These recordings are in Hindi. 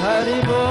हरि बोल।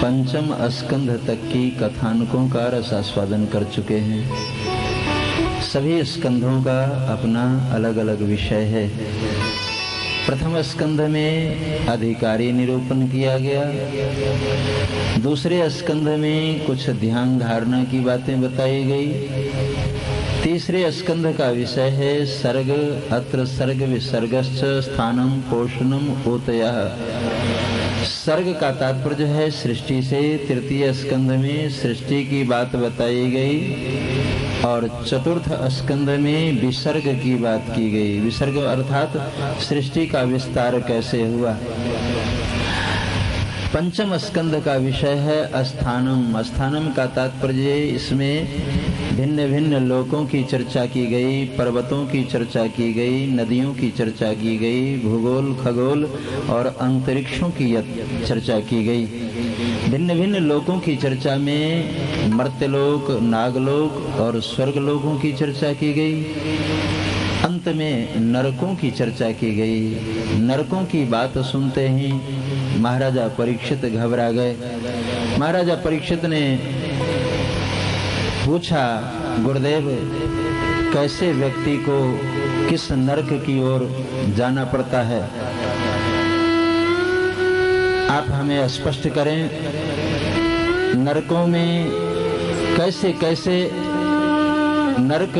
पंचम स्कंध तक की कथानकों का रसास्वादन कर चुके हैं। सभी स्कंधों का अपना अलग अलग विषय है। प्रथम स्कंध में अधिकारी निरूपण किया गया, दूसरे स्कंध में कुछ ध्यान धारणा की बातें बताई गई, तीसरे स्कंध का विषय है सर्ग। अत्र सर्ग विसर्गश्च स्थानम पोषणम ऊतयः। सर्ग का तात्पर्य है सृष्टि से। तृतीय स्कंध में सृष्टि की बात बताई गई और चतुर्थ स्कंध में विसर्ग की बात की गई। विसर्ग अर्थात सृष्टि का विस्तार कैसे हुआ। पंचम स्कंद का विषय है स्थानम। स्थानम का तात्पर्य, इसमें भिन्न भिन्न लोकों की चर्चा की गई, पर्वतों की चर्चा की गई, नदियों की चर्चा की गई, भूगोल खगोल और अंतरिक्षों की चर्चा की गई। भिन्न भिन्न लोकों की चर्चा में मर्त्यलोक, नागलोक और स्वर्गलोकों की चर्चा की गई। अंत में नरकों की चर्चा की गई। नरकों की बात सुनते ही महाराजा परीक्षित घबरा गए। महाराजा परीक्षित ने पूछा, गुरुदेव, कैसे व्यक्ति को किस नरक की ओर जाना पड़ता है, आप हमें स्पष्ट करें। नरकों में कैसे कैसे नरक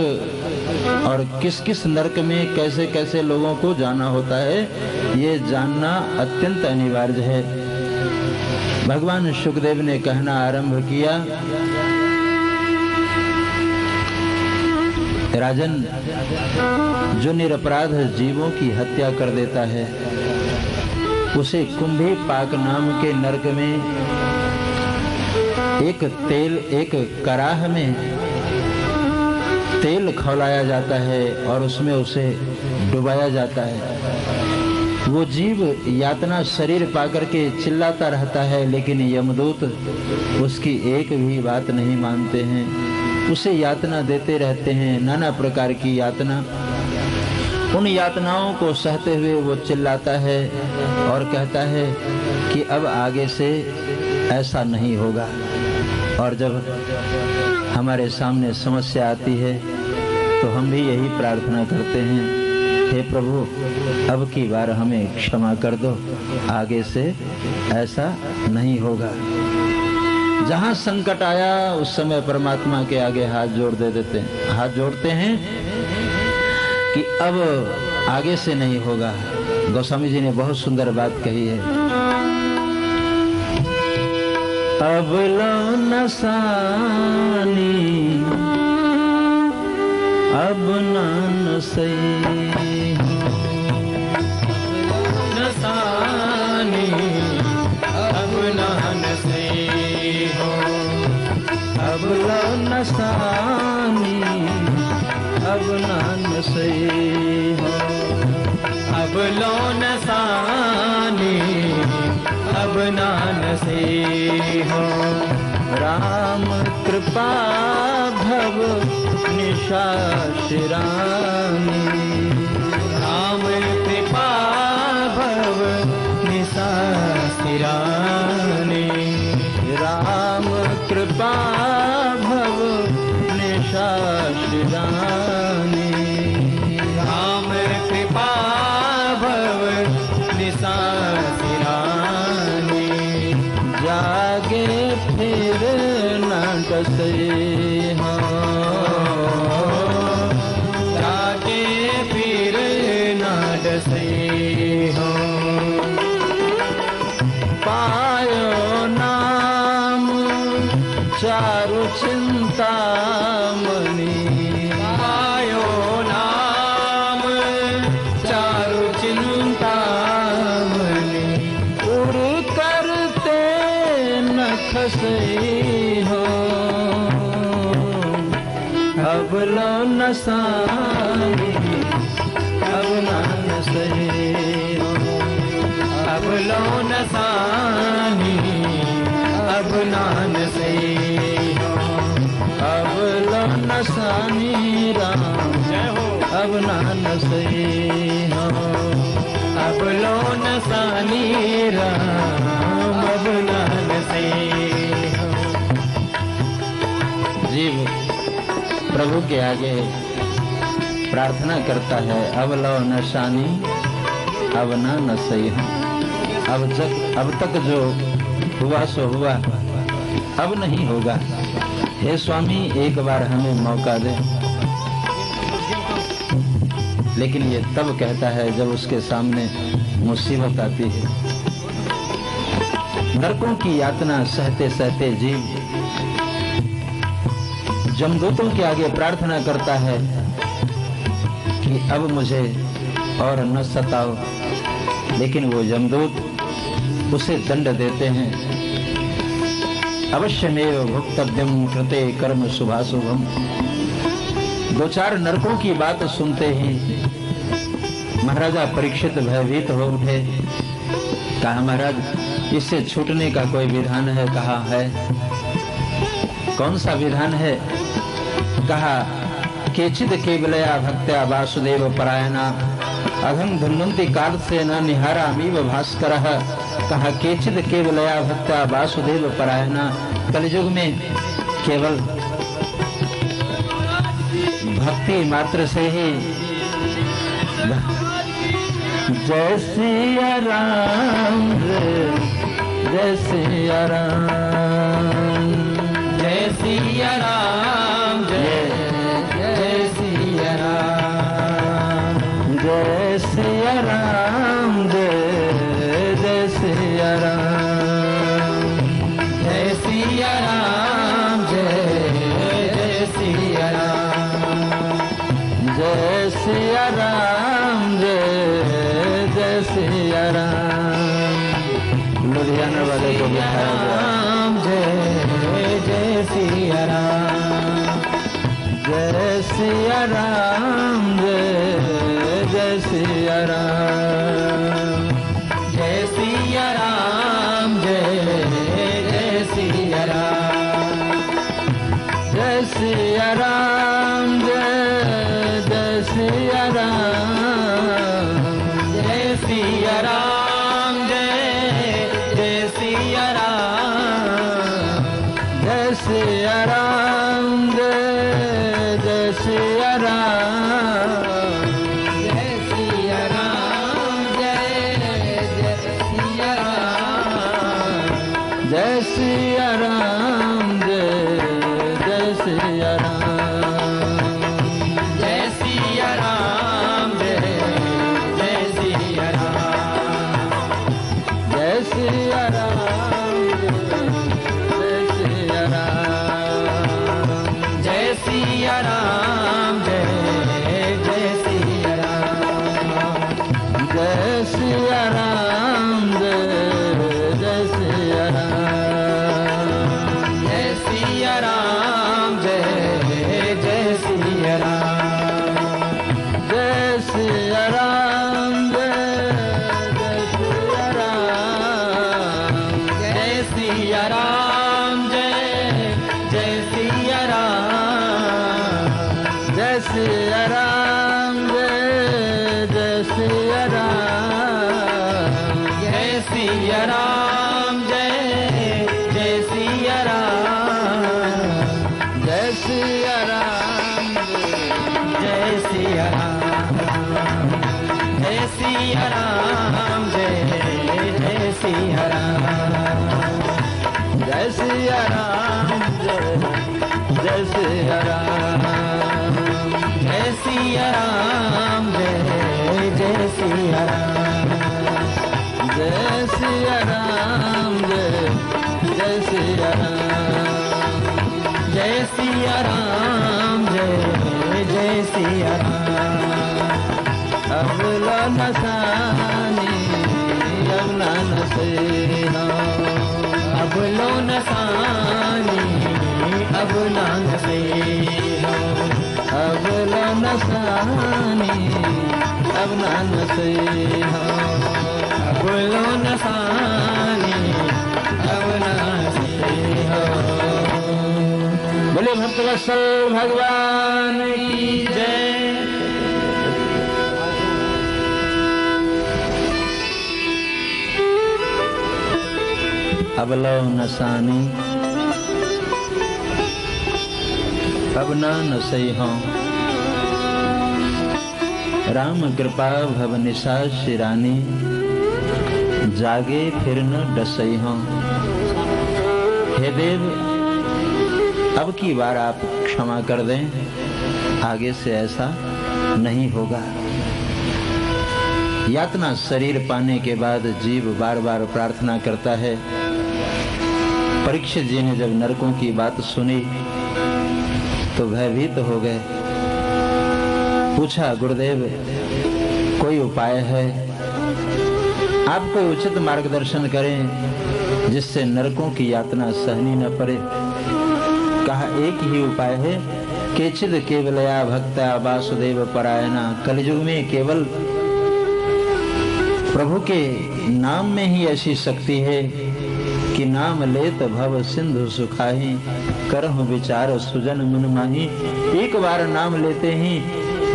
और किस किस नरक में कैसे कैसे लोगों को जाना होता है, ये जानना अत्यंत अनिवार्य है। भगवान शुकदेव ने कहना आरंभ किया, राजन, जो निरपराध जीवों की हत्या कर देता है उसे कुंभी पाक नाम के नरक में एक कराह में तेल खौलाया जाता है और उसमें उसे डुबाया जाता है। वो जीव यातना शरीर पाकर के चिल्लाता रहता है, लेकिन यमदूत उसकी एक भी बात नहीं मानते हैं, उसे यातना देते रहते हैं, नाना प्रकार की यातना। उन यातनाओं को सहते हुए वो चिल्लाता है और कहता है कि अब आगे से ऐसा नहीं होगा। और जब हमारे सामने समस्या आती है तो हम भी यही प्रार्थना करते हैं, हे प्रभु, अब की बार हमें क्षमा कर दो, आगे से ऐसा नहीं होगा। जहाँ संकट आया उस समय परमात्मा के आगे हाथ जोड़ते हैं कि अब आगे से नहीं होगा। गोस्वामी जी ने बहुत सुंदर बात कही है, अब लो नसानी अब नान सही नसानी अब नान सही हो। अब लो नसानी अब नान सही हो। अब लो नसानी अब नान से हो। राम कृपा भव निशाशिरानी। राम कृपा भव निशाशिरानी। राम कृपा भव निशाशिरानी। राम कृपा भव निशाशिरानी। जागे फिर न डसे हो। जागे फिर न डसे हो। पायो नाम चारु चिंता मणि। पायो नाम चारु चिंता मणि। उड़ करते खसे हो। अब लो नसानी अब नान सही हो। अब लो नसानी अब नान सही हो। अब लो नसानी राम जय हो। अब नान सही हो। अब लो नसानी राम अब नान सही जीव प्रभु के आगे प्रार्थना करता है, अब लो नशानी अब ना नसई हूं। अब तक जो हुआ सो हुआ, अब नहीं होगा। हे स्वामी एक बार हमें मौका दे। लेकिन ये तब कहता है जब उसके सामने मुसीबत आती है। नरकों की यातना सहते सहते जीव जमदूतों के आगे प्रार्थना करता है कि अब मुझे और न सताओ। लेकिन वो जमदूत उसे दंड देते हैं। अवश्यमेव भुक्तव्यम कृते कर्म शुभाशुभम। दो चार नरकों की बात सुनते ही महाराजा परीक्षित भयभीत हो उठे। कहा, महाराज इससे छूटने का कोई विधान है? कहा है। कौन सा विधान है? कहा, केचिद केवलया भक्त्या वासुदेव परायणा अघं धुन्वन्ति कालसेन निहारामीव भास्करः। कहा, केचिद केवलया भक्त्या वासुदेव परायणा। कलयुग में केवल भक्ति मात्र से ही जय सिया राम जय सिया राम जय सिया राम जय जय सिया राम जय सिया राम जय जय सिया राम जय सिया राम जय जय सिया राम जय सिया राम जय जय सिया राम। लुधियाना वाले को बिठाया गया। जय जय सिया राम जय सिया राम जय जय सिया राम जय सिया राम जय जय सिया राम जय सिया राम जय जय सिया राम जय सिया राम जय जय सिया राम जय सिया राम जय जय सिया राम जय सिया राम जय जय सिया राम जय सिया राम जय जय सिया राम जय सिया राम जय जय सिया राम जय सिया राम जय सिया राम जय सिया राम जय जय सिया राम जय सिया राम जय जय सिया राम जय सिया राम जय जय सिया राम जय सिया राम जय जय सिया राम जय सिया राम जय जय सिया राम जय सिया राम जय जय सिया राम जय सिया राम जय सिया राम जय सिया राम जय सिया राम जय सिया राम जय सिया राम जय सिया राम जय सिया राम जय सिया राम जय सिया राम जय सिया राम जय सिया राम जय सिया राम अब लो नसानी अब ना नसे हो अब लो नसानी अब नान से हो अब लो नसानी अब ना नसे हो अब लो नसानी अब नान से हो। बोले भक्त वत्सल भगवान की जय। अब लो नसानी अब ना नसई हों, राम कृपा भव निशा शिरानी, जागे फिर न डसई हों। हे देव, अब की बार आप क्षमा कर दें, आगे से ऐसा नहीं होगा। यातना शरीर पाने के बाद जीव बार बार प्रार्थना करता है। परीक्षित जी ने जब नरकों की बात सुनी तो भयभीत हो गए। पूछा, गुरुदेव कोई उपाय है? आप कोई उचित मार्गदर्शन करें जिससे नरकों की यातना सहनी न पड़े। कहा, एक ही उपाय है, केचिद केवलया भक्ता वासुदेव परायणा। कलयुग में केवल प्रभु के नाम में ही ऐसी शक्ति है कि नाम लेत भव सिंधु सुखाही, करहु विचार सुजन मन माही। एक बार नाम लेते ही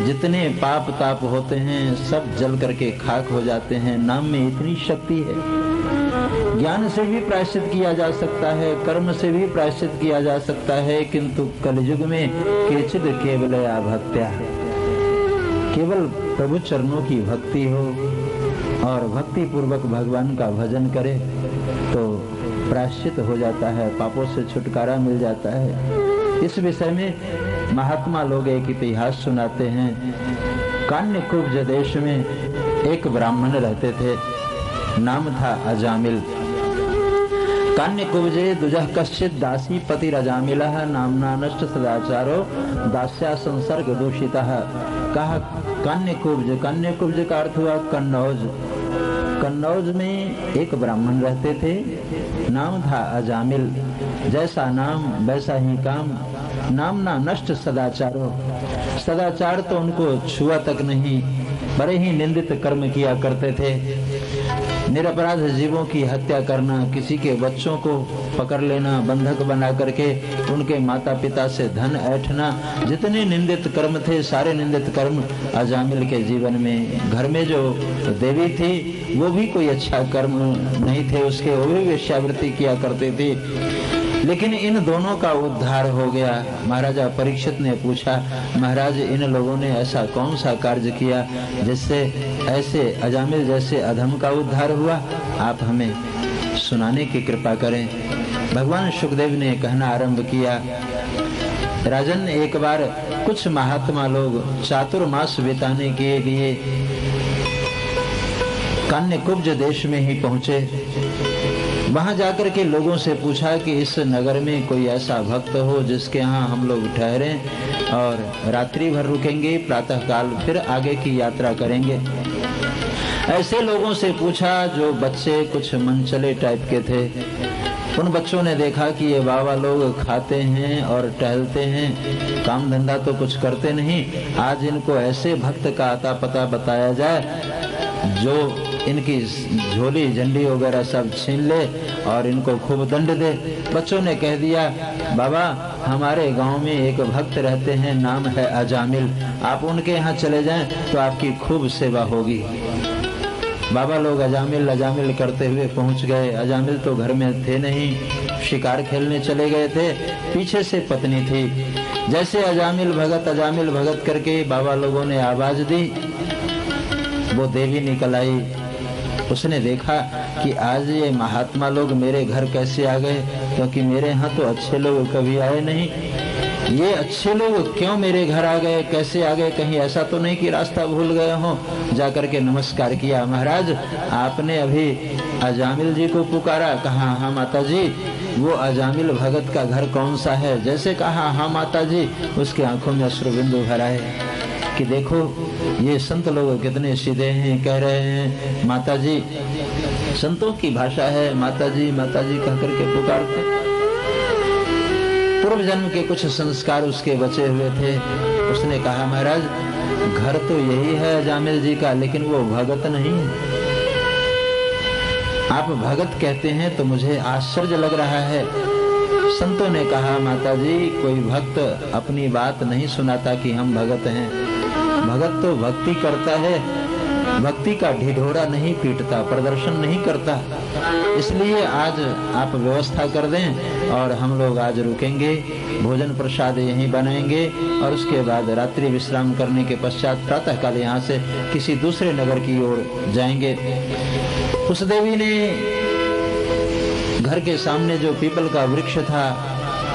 जितने पाप ताप होते हैं सब जल करके खाक हो जाते हैं। नाम में इतनी शक्ति है। ज्ञान से भी प्रायश्चित किया जा सकता है, कर्म से भी प्रायश्चित किया जा सकता है, किंतु कलयुग में केचिद केवलया भक्त्या, केवल प्रभु चरणों की भक्ति हो और भक्ति पूर्वक भगवान का भजन करे तो प्रायश्चित हो जाता है, पापों से छुटकारा मिल जाता है। इस विषय में महात्मा लोग एक इतिहास सुनाते हैं। कान्यकुब्ज देश में एक ब्राह्मण रहते थे, नाम था अजामिल। कान्यकुब्जे दुजः कश्चित दासी पति अजामिलः, नामना नष्ट सदाचारो दास्या संसर्ग दूषितः। कहा, कान्यकुब्ज, कान्यकुब्ज का अर्थ हुआ कन्नौज। कन्नौज में एक ब्राह्मण रहते थे, नाम था अजामिल। जैसा नाम वैसा ही काम, नामना नष्ट सदाचारो। सदाचार तो उनको छुआ तक नहीं, बड़े ही निंदित कर्म किया करते थे। निरपराध जीवों की हत्या करना, किसी के बच्चों को पकड़ लेना, बंधक बना करके उनके माता पिता से धन ऐंठना, जितने निंदित कर्म थे सारे निंदित कर्म अजामिल के जीवन में। घर में जो देवी थी वो भी कोई अच्छा कर्म नहीं थे उसके, वो भी वेश्यावृत्ति किया करते थे। लेकिन इन दोनों का उद्धार हो गया। महाराजा परीक्षित ने पूछा, महाराज इन लोगों ने ऐसा कौन सा कार्य किया जिससे ऐसे अजामिल जैसे अधम का उद्धार हुआ? आप हमें सुनाने की कृपा करें। भगवान शुकदेव ने कहना आरंभ किया, राजन, एक बार कुछ महात्मा लोग चातुर्मास बिताने के लिए कान्यकुब्ज देश में ही पहुंचे। वहां जाकर के लोगों से पूछा कि इस नगर में कोई ऐसा भक्त हो जिसके यहाँ हम लोग ठहरें और रात्रि भर रुकेंगे, प्रातः काल फिर आगे की यात्रा करेंगे। ऐसे लोगों से पूछा जो बच्चे कुछ मनचले टाइप के थे। उन बच्चों ने देखा कि ये बाबा लोग खाते हैं और टहलते हैं, काम धंधा तो कुछ करते नहीं। आज इनको ऐसे भक्त का आता पता बताया जाए जो इनकी झोली झंडी वगैरह सब छीन ले और इनको खूब दंड दे। बच्चों ने कह दिया, बाबा हमारे गांव में एक भक्त रहते हैं, नाम है अजामिल, आप उनके यहाँ चले जाएं तो आपकी खूब सेवा होगी। बाबा लोग अजामिल अजामिल करते हुए पहुंच गए। अजामिल तो घर में थे नहीं, शिकार खेलने चले गए थे। पीछे से पत्नी थी। जैसे अजामिल भगत करके बाबा लोगों ने आवाज दी, वो देवी निकल आई। उसने देखा कि आज ये महात्मा लोग मेरे घर कैसे आ गए, क्योंकि मेरे यहाँ तो अच्छे लोग कभी आए नहीं। ये अच्छे लोग क्यों मेरे घर आ गए, कैसे आ गए? कहीं ऐसा तो नहीं कि रास्ता भूल गए हो? जाकर के नमस्कार किया, महाराज आपने अभी अजामिल जी को पुकारा? कहा हाँ माता जी। वो अजामिल भगत का घर कौन सा है? जैसे कहा हाँ माता जी, उसके आंखों में अश्रुबिंदु भर आए कि देखो ये संत लोग कितने सीधे हैं। कह रहे हैं माता जी, संतों की भाषा है, माता जी कह करके पुकारते। पूर्व जन्म के कुछ संस्कार उसके बचे हुए थे। उसने कहा महाराज घर तो यही है अजामिल जी का, लेकिन वो भगत नहीं है। आप भगत कहते हैं तो मुझे आश्चर्य लग रहा है। संतों ने कहा माता जी कोई भक्त अपनी बात नहीं सुनाता कि हम भगत हैं। भगत तो भक्ति करता है, भक्ति का ढिढोरा नहीं पीटता, प्रदर्शन नहीं करता। इसलिए आज आप व्यवस्था कर दें और हम लोग आज रुकेंगे, भोजन प्रसाद यहीं बनाएंगे और उसके बाद रात्रि विश्राम करने के पश्चात प्रातः काल यहाँ से किसी दूसरे नगर की ओर जाएंगे। उस देवी ने घर के सामने जो पीपल का वृक्ष था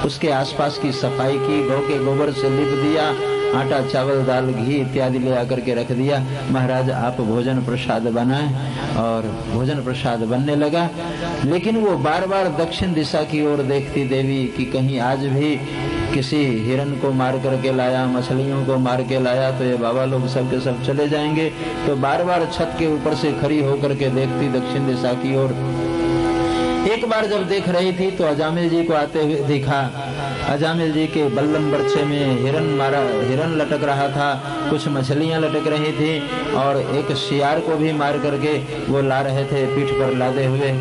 उसके आसपास की सफाई की, गौ के गोबर से लिप दिया, आटा चावल दाल घी इत्यादि ले आकर के रख दिया। महाराज आप भोजन प्रसाद बनाएं। और भोजन प्रसाद बनने लगा, लेकिन वो बार बार दक्षिण दिशा की ओर देखती देवी कि कहीं आज भी किसी हिरन को मार करके लाया, मछलियों को मार के लाया तो ये बाबा लोग सब के सब चले जाएंगे। तो बार बार छत के ऊपर से खड़ी होकर के देखती दक्षिण दिशा की ओर। एक बार जब देख रही थी तो अजामिल जी को आते हुए देखा। अजामिल जी के बल्लम बर्छे में हिरन लटक रहा था, कुछ मछलियां लटक रही थी और एक शियार को भी मार करके वो ला रहे थे पीठ पर लादे हुए।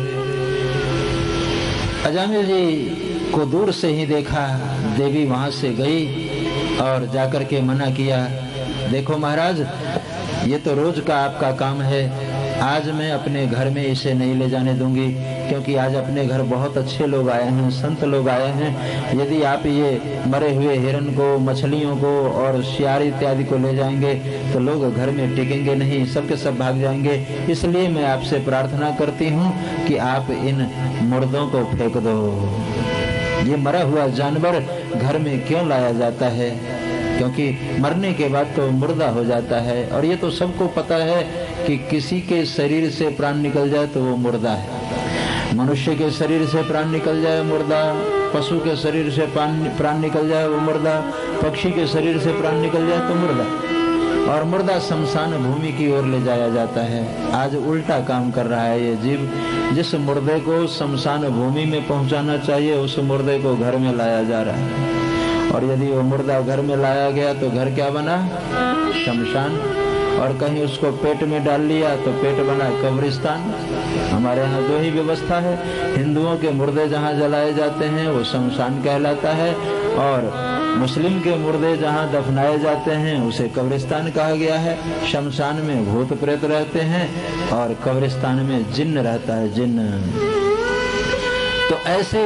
अजामिल जी को दूर से ही देखा, देवी वहां से गई और जाकर के मना किया, देखो महाराज ये तो रोज का आपका काम है, आज मैं अपने घर में इसे नहीं ले जाने दूंगी, क्योंकि आज अपने घर बहुत अच्छे लोग आए हैं, संत लोग आए हैं। यदि आप ये मरे हुए हिरन को, मछलियों को और शियार इत्यादि को ले जाएंगे तो लोग घर में टिकेंगे नहीं, सबके सब भाग जाएंगे। इसलिए मैं आपसे प्रार्थना करती हूँ कि आप इन मुर्दों को फेंक दो। ये मरा हुआ जानवर घर में क्यों लाया जाता है? क्योंकि मरने के बाद तो मुर्दा हो जाता है, और ये तो सबको पता है कि किसी के शरीर से प्राण निकल जाए तो वो मुर्दा है। मनुष्य के शरीर से प्राण निकल जाए मुर्दा, पशु के शरीर से प्राण निकल जाए वो मुर्दा, पक्षी के शरीर से प्राण निकल जाए तो मुर्दा, और मुर्दा शमशान भूमि की ओर ले जाया जाता है। आज उल्टा काम कर रहा है ये जीव। जिस मुर्दे को शमशान भूमि में पहुंचाना चाहिए उस मुर्दे को घर में लाया जा रहा है। और यदि वो मुर्दा घर में लाया गया तो घर क्या बना? शमशान। और कहीं उसको पेट में डाल लिया तो पेट बना कब्रिस्तान। हमारे यहाँ दो ही व्यवस्था है, हिंदुओं के मुर्दे जहाँ जलाए जाते हैं वो शमशान कहलाता है, और मुस्लिम के मुर्दे जहाँ दफनाए जाते हैं उसे कब्रिस्तान कहा गया है। शमशान में भूत प्रेत रहते हैं और कब्रिस्तान में जिन्न रहता है, जिन्न। तो ऐसे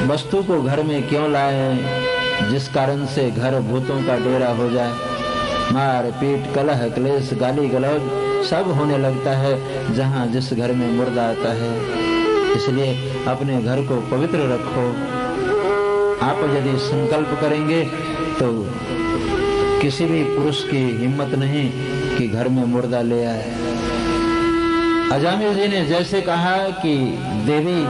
वस्तु को घर में क्यों लाए जिस कारण से घर भूतों का डेरा हो जाए? मार पीट, कलह क्लेश, गाली गलौज सब होने लगता है जहाँ जिस घर में मुर्दा आता है। इसलिए अपने घर को पवित्र रखो। आप यदि संकल्प करेंगे तो किसी भी पुरुष की हिम्मत नहीं कि घर में मुर्दा ले आए। अजामिल जी ने जैसे कहा कि देवी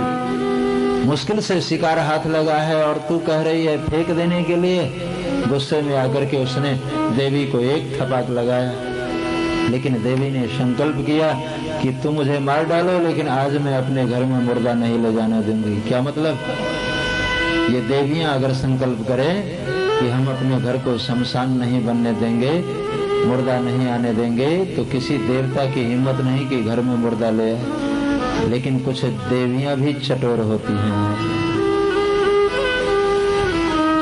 मुश्किल से शिकार हाथ लगा है और तू कह रही है फेंक देने के लिए, गुस्से में आकर के उसने देवी को एक थपाक लगाया। लेकिन देवी ने संकल्प किया कि तुम मुझे मार डालो लेकिन आज मैं अपने घर में मुर्दा नहीं ले जाने दूंगी। क्या मतलब? ये देवियां अगर संकल्प करें कि हम अपने घर को शमशान नहीं बनने देंगे, मुर्दा नहीं आने देंगे, तो किसी देवता की हिम्मत नहीं कि घर में मुर्दा ले आए। लेकिन कुछ देवियां भी चटोर होती हैं,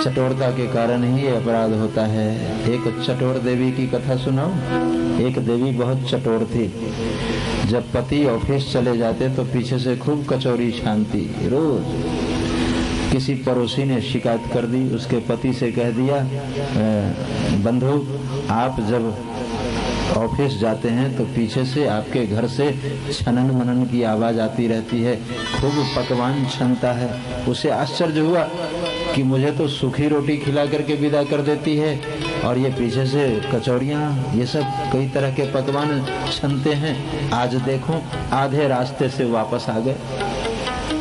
चटोरता के कारण ही अपराध होता है। एक चटोर देवी की कथा सुनाऊं। एक देवी बहुत चटोर थी। जब पति ऑफिस चले जाते तो पीछे से खूब कचौरी छानती रोज। किसी पड़ोसी ने शिकायत कर दी, उसके पति से कह दिया, बंधु आप जब ऑफिस जाते हैं तो पीछे से आपके घर से छनन मनन की आवाज आती रहती है, खूब पकवान छनता है। उसे आश्चर्य हुआ कि मुझे तो सूखी रोटी खिला करके विदा कर देती है और ये पीछे से कचौड़ियाँ, ये सब कई तरह के पकवान छनते हैं। आज देखो आधे रास्ते से वापस आ गए।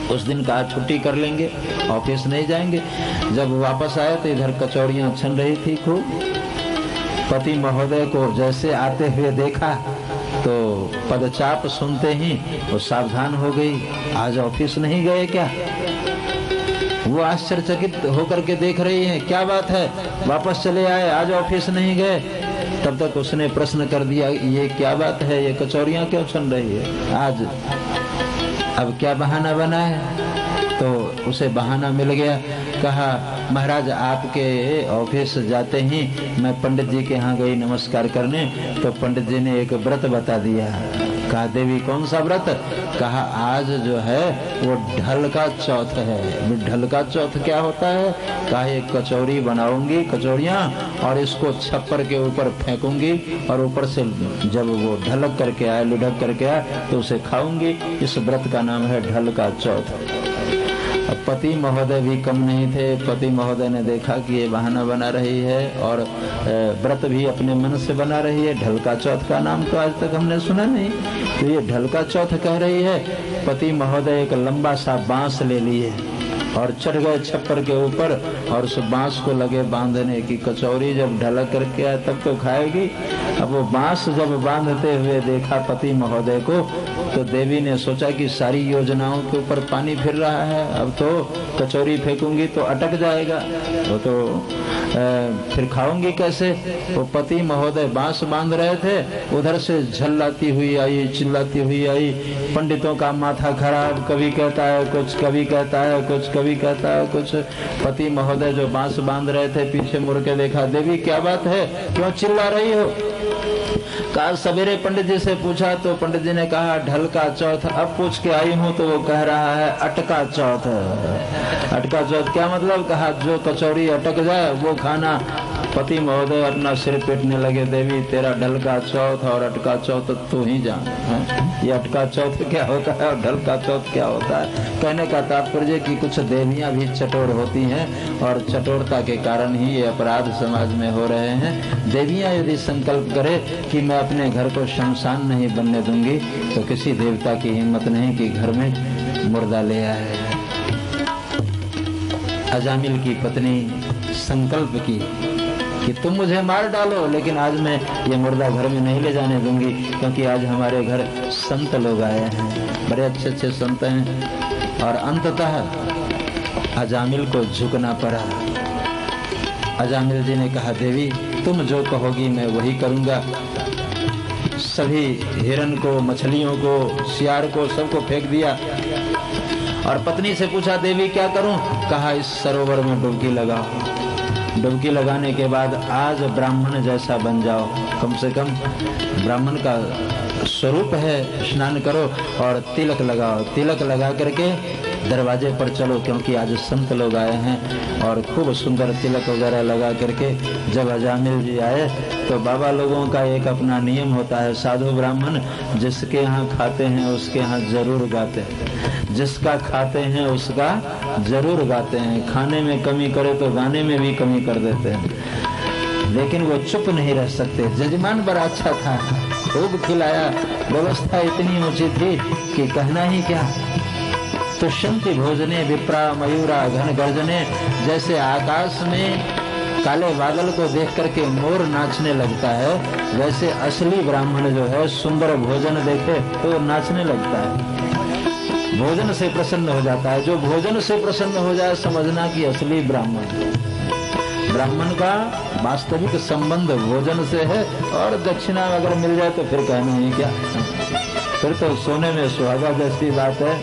उस दिन कहा छुट्टी कर लेंगे, ऑफिस नहीं जाएंगे। जब वापस आए तो इधर कचौड़ियाँ छन रही थी खूब। पति महोदय को जैसे आते हुए देखा तो पदचाप सुनते ही वो सावधान हो गई, आज ऑफिस नहीं गए क्या? वो आश्चर्यचकित होकर के देख रही है, क्या बात है, वापस चले आए, आज ऑफिस नहीं गए। तब तक उसने प्रश्न कर दिया, ये क्या बात है, ये कचौरियां क्यों छन रही है आज? अब क्या बहाना बना है? तो उसे बहाना मिल गया कहा महाराज आपके ऑफिस जाते ही मैं पंडित जी के यहाँ गई नमस्कार करने, तो पंडित जी ने एक व्रत बता दिया। कहा देवी कौन सा व्रत? कहा आज जो है वो ढल का चौथ है। ढल का चौथ क्या होता है? कहा एक कचौरी बनाऊंगी, कचौड़ियाँ, और इसको छप्पर के ऊपर फेंकूंगी और ऊपर से जब वो ढलक करके आए, लुढ़क करके आए तो उसे खाऊंगी। इस व्रत का नाम है ढल का चौथ। अब पति महोदय भी कम नहीं थे। पति महोदय ने देखा कि ये बहाना बना रही है और व्रत भी अपने मन से बना रही है। ढल का चौथ का नाम तो आज तक हमने सुना नहीं, तो ये ढल का चौथ कह रही है। पति महोदय एक लंबा सा बांस ले लिए और चढ़ गए छप्पर के ऊपर, और उस बांस को लगे बांधने की। कचौरी जब ढलक करके आए तब तो खाएगी। अब वो बांस जब बांधते हुए देखा पति महोदय को, तो देवी ने सोचा कि सारी योजनाओं के ऊपर पानी फिर रहा है, अब तो कचौरी फेंकूंगी तो अटक जाएगा, वो तो फिर खाऊंगी कैसे। वो पति महोदय बांस बांध रहे थे, उधर से झल्लाती हुई आई, चिल्लाती हुई आई। पंडितों का माथा खराब, कभी कहता है कुछ, कभी कहता है कुछ, कभी कहता है कुछ। पति महोदय जो बांस बांध रहे थे पीछे मुड़ के देखा, देवी क्या बात है, क्यों चिल्ला रही हो? कहा सवेरे पंडित जी से पूछा तो पंडित जी ने कहा ढल का चौथ। अब पूछ के आई हूँ तो वो कह रहा है अटका चौथ। अटका चौथ क्या मतलब? कहा जो कचौरी अटक जाए वो खाना। पति महोदय अपना सिर पीटने लगे, देवी तेरा ढल का चौथ और अटका चौथ तू ही जान। ये अटका चौथ क्या होता है और ढल का चौथ क्या होता है? कहने का तात्पर्य कि कुछ देवियां भी चटोर होती हैं और चटोरता के कारण ही ये अपराध समाज में हो रहे हैं। देवियां यदि संकल्प करे कि मैं अपने घर को शमशान नहीं बनने दूंगी, तो किसी देवता की हिम्मत नहीं कि घर में मुर्दा ले आए। अजामिल की पत्नी संकल्प की कि तुम मुझे मार डालो, लेकिन आज मैं ये मुर्दा घर में नहीं ले जाने दूंगी, क्योंकि आज हमारे घर संत लोग आए हैं, बड़े अच्छे अच्छे संत हैं। और अंततः अजामिल को झुकना पड़ा। अजामिल जी ने कहा देवी तुम जो कहोगी मैं वही करूंगा। सभी हिरन को, मछलियों को, सियार को, सबको फेंक दिया और पत्नी से पूछा देवी क्या करूं? कहा इस सरोवर में डुबकी लगाओ। डुबकी लगाने के बाद आज ब्राह्मण जैसा बन जाओ, कम से कम ब्राह्मण का स्वरूप है, स्नान करो और तिलक लगाओ। तिलक लगा करके दरवाजे पर चलो, क्योंकि आज संत लोग आए हैं। और खूब सुंदर तिलक वगैरह लगा करके जब अजामिल जी आए तो बाबा लोगों का एक अपना नियम होता है, साधु ब्राह्मण जिसके यहाँ खाते हैं उसके यहाँ जरूर गाते हैं, जिसका खाते हैं उसका जरूर गाते हैं। खाने में कमी करे तो गाने में भी कमी कर देते हैं, लेकिन वो चुप नहीं रह सकते। जजमान बड़ा अच्छा था, खूब खिलाया, व्यवस्था इतनी ऊंची थी कि कहना ही क्या। तो शंति भोजने विप्रा मयूरा घन गर्जने, जैसे आकाश में काले बादल को देख करके मोर नाचने लगता है, वैसे असली ब्राह्मण जो है सुंदर भोजन देखे तो नाचने लगता है, भोजन से प्रसन्न हो जाता है। जो भोजन से प्रसन्न हो जाए समझना कि असली ब्राह्मण। ब्राह्मण का वास्तविक संबंध भोजन से है, और दक्षिणा अगर मिल जाए तो फिर कहना ही क्या, फिर तो सोने में सुहागा जैसी बात है।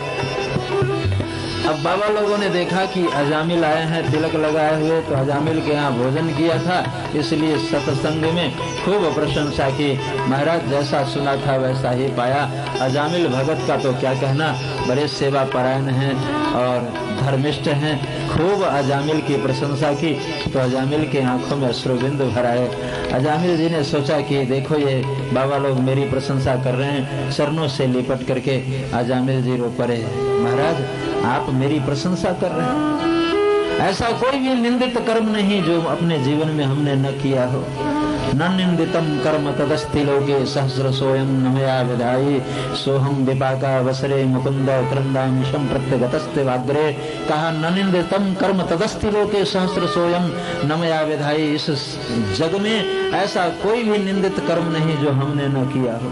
अब बाबा लोगों ने देखा कि अजामिल आए हैं तिलक लगाए हुए, तो अजामिल के यहाँ भोजन किया था, इसलिए सत्संग में खूब प्रशंसा की। महाराज जैसा सुना था वैसा ही पाया। अजामिल भगत का तो क्या कहना, बड़े सेवा परायण हैं और धर्मिष्ठ हैं। खूब अजामिल की प्रशंसा की तो अजामिल के आंखों में अश्रुबिंद भर आए। अजामिल जी ने सोचा कि देखो ये बाबा लोग मेरी प्रशंसा कर रहे हैं। चरणों से लिपट करके अजामिल जी रो पड़े, महाराज आप मेरी प्रशंसा कर रहे हैं। ऐसा कोई भी निंदित कर्म नहीं जो अपने जीवन में हमने न किया हो। न निंदितम कर्म तदस्ति लोके सहस्र सोयम नमया विधाई सोहम विपाका वसरे मुकुंद क्रंदामिशम प्रत्यगतस्ते वाग्रे। कहा न निंदितम कर्म तदस्ति लोके सहस्र सोयम नमया विधाई, इस जग में ऐसा कोई भी निंदित कर्म नहीं जो हमने न किया हो।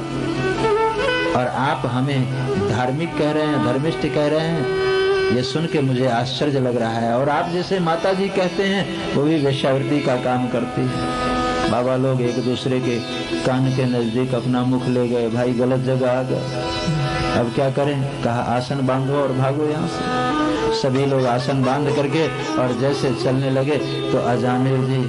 और आप हमें धार्मिक कह रहे हैं, धर्मिष्ठ कह रहे हैं, ये सुन के मुझे आश्चर्य लग रहा है। और आप जैसे माता जी कहते हैं वो भी वेश्यावृत्ति का काम करती है। बाबा लोग एक दूसरे के कान के नजदीक अपना मुख ले गए, भाई गलत जगह आ गए, अब क्या करें। कहा आसन बांधो और भागो यहाँ से। सभी लोग आसन बांध करके और जैसे चलने लगे तो अजामिल जी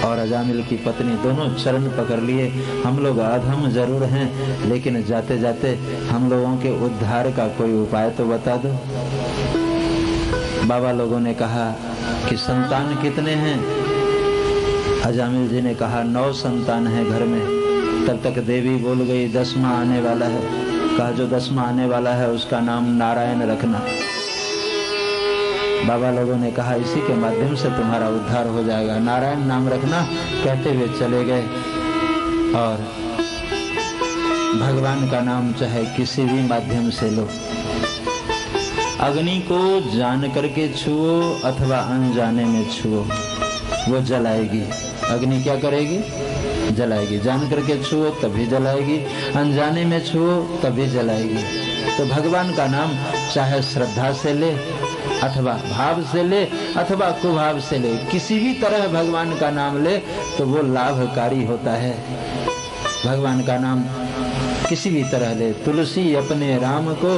और अजामिल की पत्नी दोनों चरण पकड़ लिए। हम लोग अधम जरूर हैं, लेकिन जाते जाते हम लोगों के उद्धार का कोई उपाय तो बता दो। बाबा लोगों ने कहा कि संतान कितने हैं? अजामिल जी ने कहा 9 संतान है घर में। तब तक देवी बोल गई 10वां आने वाला है। कहा जो 10वां आने वाला है उसका नाम नारायण रखना। बाबा लोगों ने कहा इसी के माध्यम से तुम्हारा उद्धार हो जाएगा, नारायण नाम रखना। कहते हुए चले गए और भगवान का नाम चाहे किसी भी माध्यम से लो, अग्नि को जान करके छुओ अथवा अनजाने में छुओ, वो जलाएगी। अग्नि क्या करेगी? जलाएगी। जान करके छुओ तभी जलाएगी, अनजाने में छुओ तभी जलाएगी। तो भगवान का नाम चाहे श्रद्धा से ले अथवा भाव से ले अथवा कुभाव से ले, किसी भी तरह भगवान का नाम ले तो वो लाभकारी होता है। भगवान का नाम किसी भी तरह ले। तुलसी अपने राम को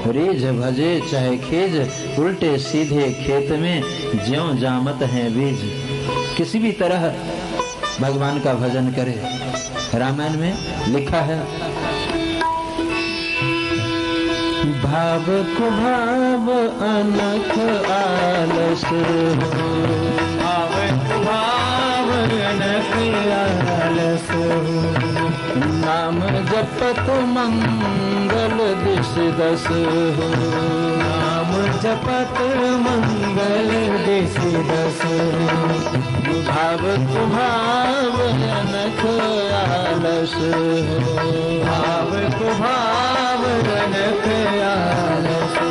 रीझ भजे चाहे खीज, उल्टे सीधे खेत में ज्यों जामत हैं बीज। किसी भी तरह भगवान का भजन करे। रामायण में लिखा है भाव कुभाव अनख आलस हो, भाव कुभाव अनख आलस हो, नाम जपत मंगल दिश दस हो, नाम जपत मंगल दिश दस हो, भाव कुभाव अनख आलस हो, भाव कुभाव अनख आलस हो।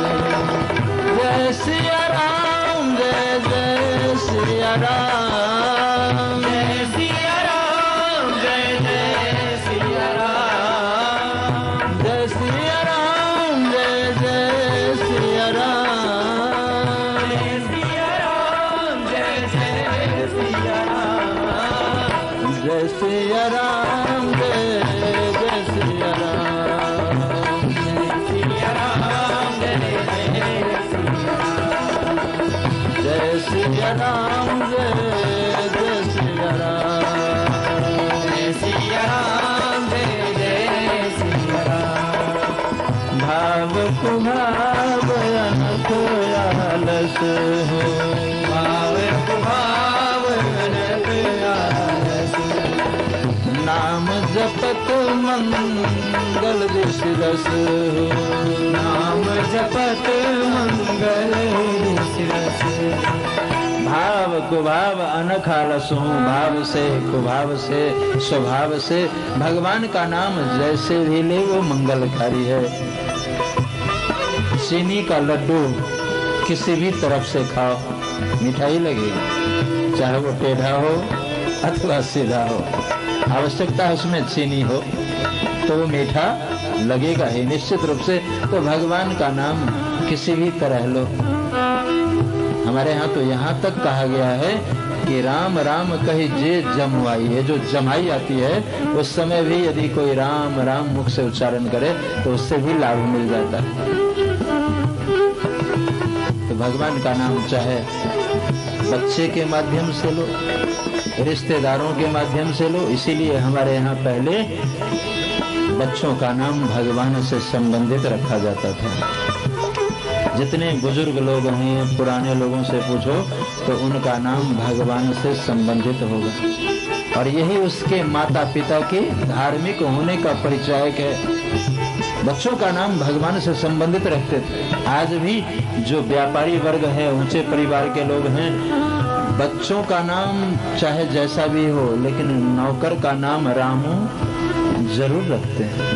जय सिया राम जय जय सिया राम, जय सिया राम जय जय सिया राम, जय सिया राम जय जय सिया राम, जय सिया राम जय जय सिया राम, जय सिया राम जय जय सिया राम, जय सिया राम जय जय जय सिया राम जय जय सिया राम, जय सिया राम जय जय सिया राम। भाव कुभाव अनख आलस हो, भाव कुभाव अनख आलस हो, नाम जपत मंगल दिश दस हो, नाम जपत मंगल दिश दस हो। भाव कुभाव अनख आलस हूँ। भाव से कुभाव से स्वभाव से भगवान का नाम जैसे भी ले वो मंगलकारी है। चीनी का लड्डू किसी भी तरफ से खाओ मिठाई लगेगी, चाहे वो टेढ़ा हो अथवा सीधा हो, आवश्यकता है उसमें चीनी हो तो वो मीठा लगेगा ही निश्चित रूप से। तो भगवान का नाम किसी भी तरह लो। हमारे यहाँ तो यहाँ तक कहा गया है कि राम राम कही जे जमवाई है। जो जमाई आती है उस समय भी यदि कोई राम राम मुख से उच्चारण करे तो उससे भी लाभ मिल जाता है। तो भगवान का नाम चाहे बच्चे के माध्यम से लो, रिश्तेदारों के माध्यम से लो। इसीलिए हमारे यहाँ पहले बच्चों का नाम भगवान से संबंधित रखा जाता था। जितने बुजुर्ग लोग हैं पुराने लोगों से पूछो तो उनका नाम भगवान से संबंधित होगा, और यही उसके माता पिता के धार्मिक होने का परिचायक है। बच्चों का नाम भगवान से संबंधित रखते थे। आज भी जो व्यापारी वर्ग है, ऊंचे परिवार के लोग हैं, बच्चों का नाम चाहे जैसा भी हो लेकिन नौकर का नाम रामू जरूर रखते हैं।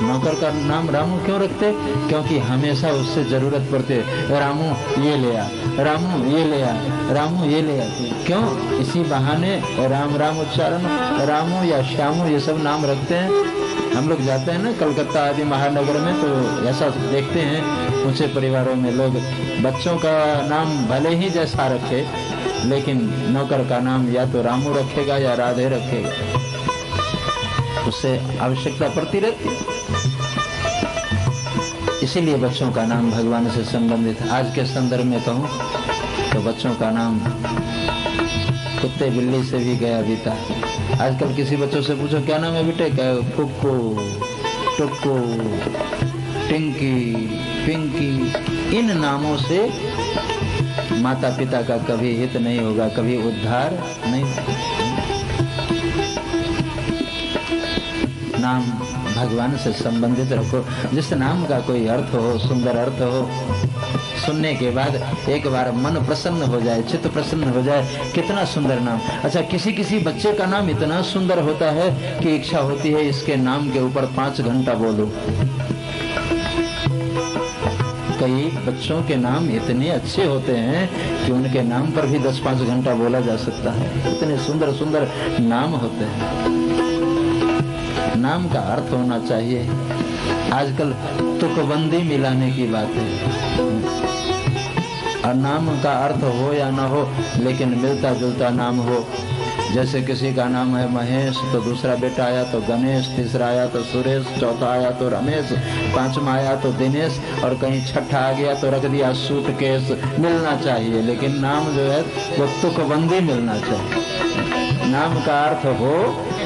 नौकर का नाम रामू क्यों रखते? क्योंकि हमेशा उससे जरूरत पड़ते, रामू ये ले आ, रामू ये ले आ, रामू ये ले आ। क्यों? इसी बहाने राम राम उच्चारण, रामू या श्यामू ये सब नाम रखते हैं। हम लोग जाते हैं ना कलकत्ता आदि महानगर में तो ऐसा देखते हैं ऊंचे परिवारों में लोग बच्चों का नाम भले ही जैसा रखे लेकिन नौकर का नाम या तो रामू रखेगा या राधे रखेगा, उससे आवश्यकता पड़ती रहती है। इसीलिए बच्चों का नाम भगवान से संबंधित है। आज के संदर्भ में कहूँ तो बच्चों का नाम कुत्ते बिल्ली से भी गया बीता। आजकल किसी बच्चों से पूछो क्या नाम है बेटे, क्या कुक्कू, टुक्कू, टिंकी, पिंकी, इन नामों से माता पिता का कभी हित नहीं होगा, कभी उद्धार नहीं। नाम भगवान से संबंधित रखो, जिस नाम का कोई अर्थ हो, सुंदर अर्थ हो, सुनने के बाद एक बार मन प्रसन्न हो जाए, चित्त प्रसन्न हो जाए, कितना सुंदर नाम। अच्छा, किसी किसी बच्चे का नाम इतना सुंदर होता है कि इच्छा होती है इसके नाम के ऊपर 5 घंटा बोलूं। कई बच्चों के नाम इतने अच्छे होते हैं कि उनके नाम पर भी 10-5 घंटा बोला जा सकता है, इतने सुंदर सुंदर नाम होते हैं। नाम का अर्थ होना चाहिए। आजकल तुकबंदी मिलाने की बात है, और नाम का अर्थ हो या ना हो लेकिन मिलता जुलता नाम हो। जैसे किसी का नाम है महेश तो दूसरा बेटा आया तो गणेश, तीसरा आया तो सुरेश, चौथा आया तो रमेश, 5वां आया तो दिनेश, और कहीं छठा आ गया तो रख दिया सूटकेस। मिलना चाहिए, लेकिन नाम जो है वो तुकबंदी मिलना चाहिए। नाम का अर्थ हो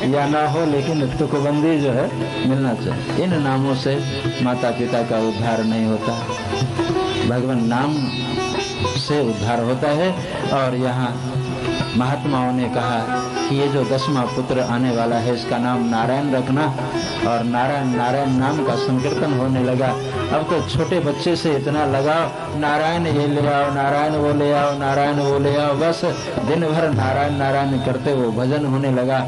या ना हो लेकिन तुकबंदी जो है मिलना चाहिए। इन नामों से माता पिता का उद्धार नहीं होता, भगवान नाम से उद्धार होता है। और यहाँ महात्माओं ने कहा कि ये जो 10वां पुत्र आने वाला है इसका नाम नारायण रखना। और नारायण नारायण नाम का संकीर्तन होने लगा। अब तो छोटे बच्चे से इतना लगाव, नारायण ये ले आओ, नारायण वो ले आओ, नारायण वो ले आओ, बस दिन भर नारायण नारायण करते वो भजन होने लगा।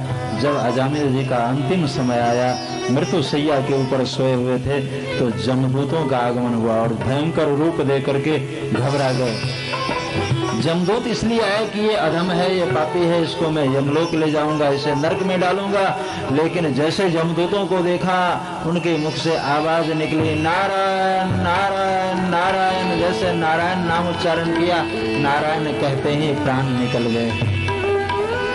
जब अजामिल जी का अंतिम समय आया, मृत्यु सैया के ऊपर सोए हुए थे, तो जमदूतों का आगमन हुआ और भयंकर रूप दे करके घबरा गए। जमदूत इसलिए आए कि ये अधम है, ये पापी है, इसको मैं यमलोक ले जाऊंगा, इसे नरक में डालूंगा। लेकिन जैसे जमदूतों को देखा, उनके मुख से आवाज निकली, नारायण नारायण नारायण। जैसे नारायण नाम उच्चारण किया, नारायण कहते ही प्राण निकल गए।